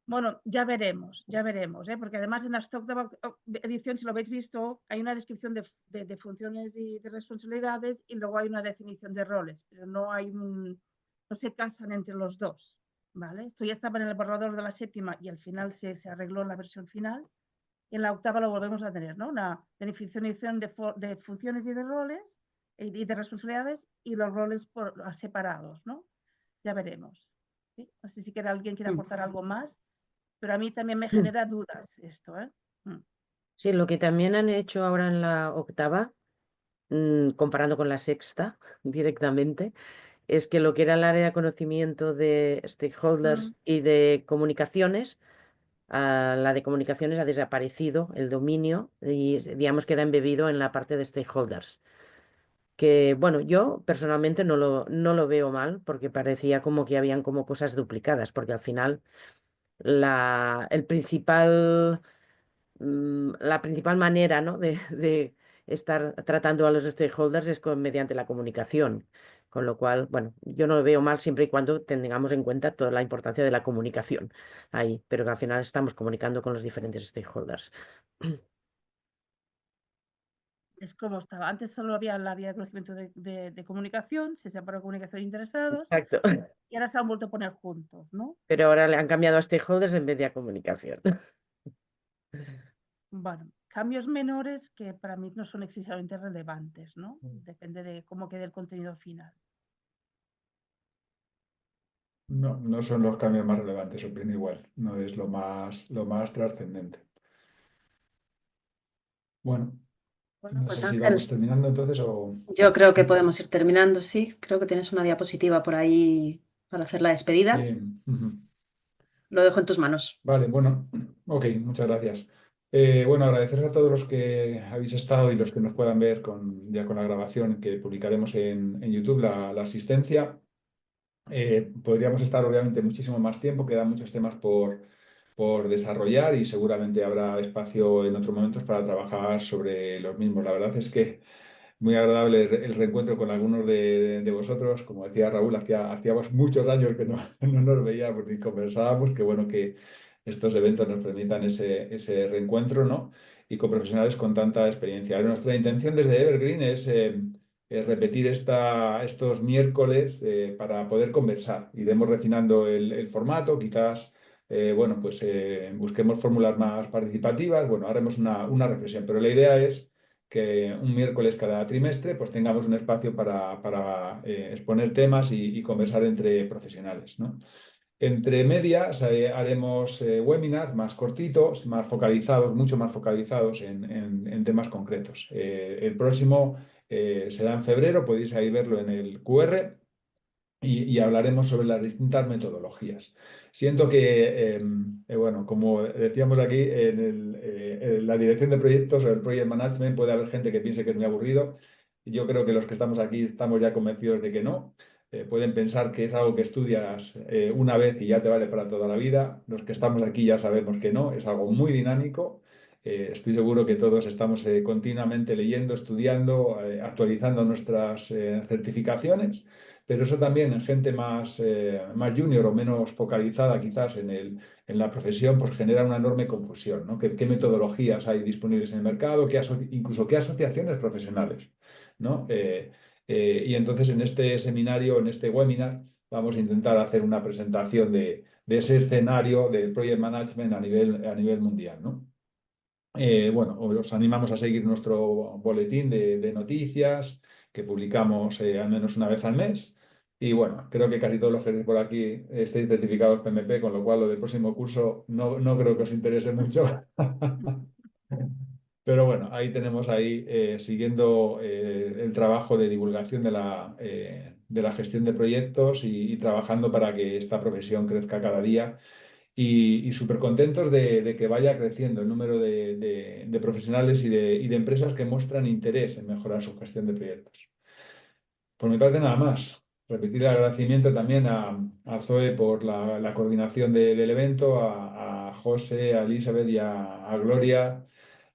Bueno, ya veremos, porque además en esta octava edición, si lo habéis visto, hay una descripción de funciones y de responsabilidades y luego hay una definición de roles, pero no se casan entre los dos, ¿vale? Esto ya estaba en el borrador de la séptima y al final se arregló en la versión final. Y en la octava lo volvemos a tener, ¿no? Una definición de funciones y de roles y de responsabilidades y los roles separados, ¿no? Ya veremos. ¿Sí? No sé si alguien quiere aportar algo más. Pero a mí también me genera dudas esto, ¿eh? Sí, lo que también han hecho ahora en la octava, comparando con la sexta directamente, es que lo que era el área de conocimiento de stakeholders y de comunicaciones, la de comunicaciones ha desaparecido, el dominio, y digamos queda embebido en la parte de stakeholders. Que bueno, yo personalmente no lo veo mal, porque parecía como que habían como cosas duplicadas, porque al final la principal manera, ¿no? de estar tratando a los stakeholders es mediante la comunicación. Con lo cual, bueno, yo no lo veo mal siempre y cuando tengamos en cuenta toda la importancia de la comunicación ahí, pero que al final estamos comunicando con los diferentes stakeholders. Es como estaba. Antes solo había la vía de conocimiento de comunicación, se separó comunicación de interesados. Exacto. Y ahora se han vuelto a poner juntos, ¿no? Pero ahora le han cambiado a stakeholders en vez de a comunicación. Bueno, cambios menores que para mí no son excesivamente relevantes, ¿no? Depende de cómo quede el contenido final. No, no son los cambios más relevantes, opino igual. No es lo más trascendente. Bueno, no Pues sé si Ángel, vamos terminando entonces o... yo creo que podemos ir terminando, sí. Creo que tienes una diapositiva por ahí para hacer la despedida. Lo dejo en tus manos. Vale, bueno, ok, muchas gracias. Bueno, agradecer a todos los que habéis estado y los que nos puedan ver ya con la grabación que publicaremos en YouTube, la asistencia. Podríamos estar obviamente muchísimo más tiempo, quedan muchos temas por desarrollar y seguramente habrá espacio en otros momentos para trabajar sobre los mismos. La verdad es que muy agradable el reencuentro con algunos de vosotros. Como decía Raúl, hacíamos muchos años que no nos veíamos ni conversábamos. Qué bueno que estos eventos nos permitan ese reencuentro, ¿no? Y con profesionales con tanta experiencia. Nuestra intención desde Evergreen es repetir estos miércoles para poder conversar. Iremos refinando el formato, quizás, bueno, pues busquemos fórmulas más participativas. Bueno, haremos una reflexión, pero la idea es que un miércoles cada trimestre pues tengamos un espacio para exponer temas y conversar entre profesionales, ¿no? Entre medias haremos webinars más cortitos, más focalizados, mucho más focalizados en temas concretos. El próximo será en febrero, podéis ahí verlo en el QR y hablaremos sobre las distintas metodologías. Siento que, bueno, como decíamos aquí, en la dirección de proyectos o el project management puede haber gente que piense que es muy aburrido. Yo creo que los que estamos aquí estamos ya convencidos de que no. Pueden pensar que es algo que estudias una vez y ya te vale para toda la vida. Los que estamos aquí ya sabemos que no, es algo muy dinámico. Estoy seguro que todos estamos continuamente leyendo, estudiando, actualizando nuestras certificaciones, pero eso también en gente más junior o menos focalizada quizás en la profesión, pues genera una enorme confusión, ¿no? ¿Qué metodologías hay disponibles en el mercado? Incluso qué asociaciones profesionales, ¿no? Y entonces en este seminario, en este webinar, vamos a intentar hacer una presentación de ese escenario del project management a nivel mundial, ¿no? Bueno, os animamos a seguir nuestro boletín de noticias que publicamos al menos una vez al mes. Y bueno, creo que casi todos los que estéis por aquí estáis certificados PMP, con lo cual lo del próximo curso no creo que os interese mucho. Pero bueno, ahí tenemos siguiendo el trabajo de divulgación de la gestión de proyectos y trabajando para que esta profesión crezca cada día y súper contentos de que vaya creciendo el número de profesionales y de empresas que muestran interés en mejorar su gestión de proyectos. Por mi parte, nada más. Repetir el agradecimiento también a Zoe por la coordinación del evento, a José, a Elizabeth y a Gloria,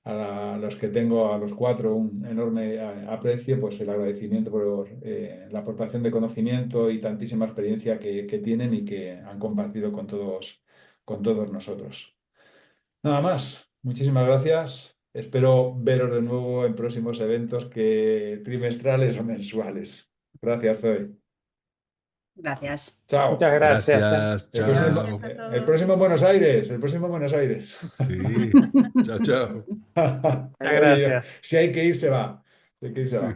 a los que tengo, a los cuatro, un enorme aprecio, pues el agradecimiento por la aportación de conocimiento y tantísima experiencia que tienen y que han compartido con todos nosotros. Nada más. Muchísimas gracias. Espero veros de nuevo en próximos eventos trimestrales o mensuales. Gracias, Zoe. Gracias. Chao. Muchas gracias. Gracias, El chao. próximo, Gracias a todos. el próximo en Buenos Aires. El próximo en Buenos Aires. Sí, chao, chao. Muchas gracias. Si hay que ir, se va. Si hay que ir, se va.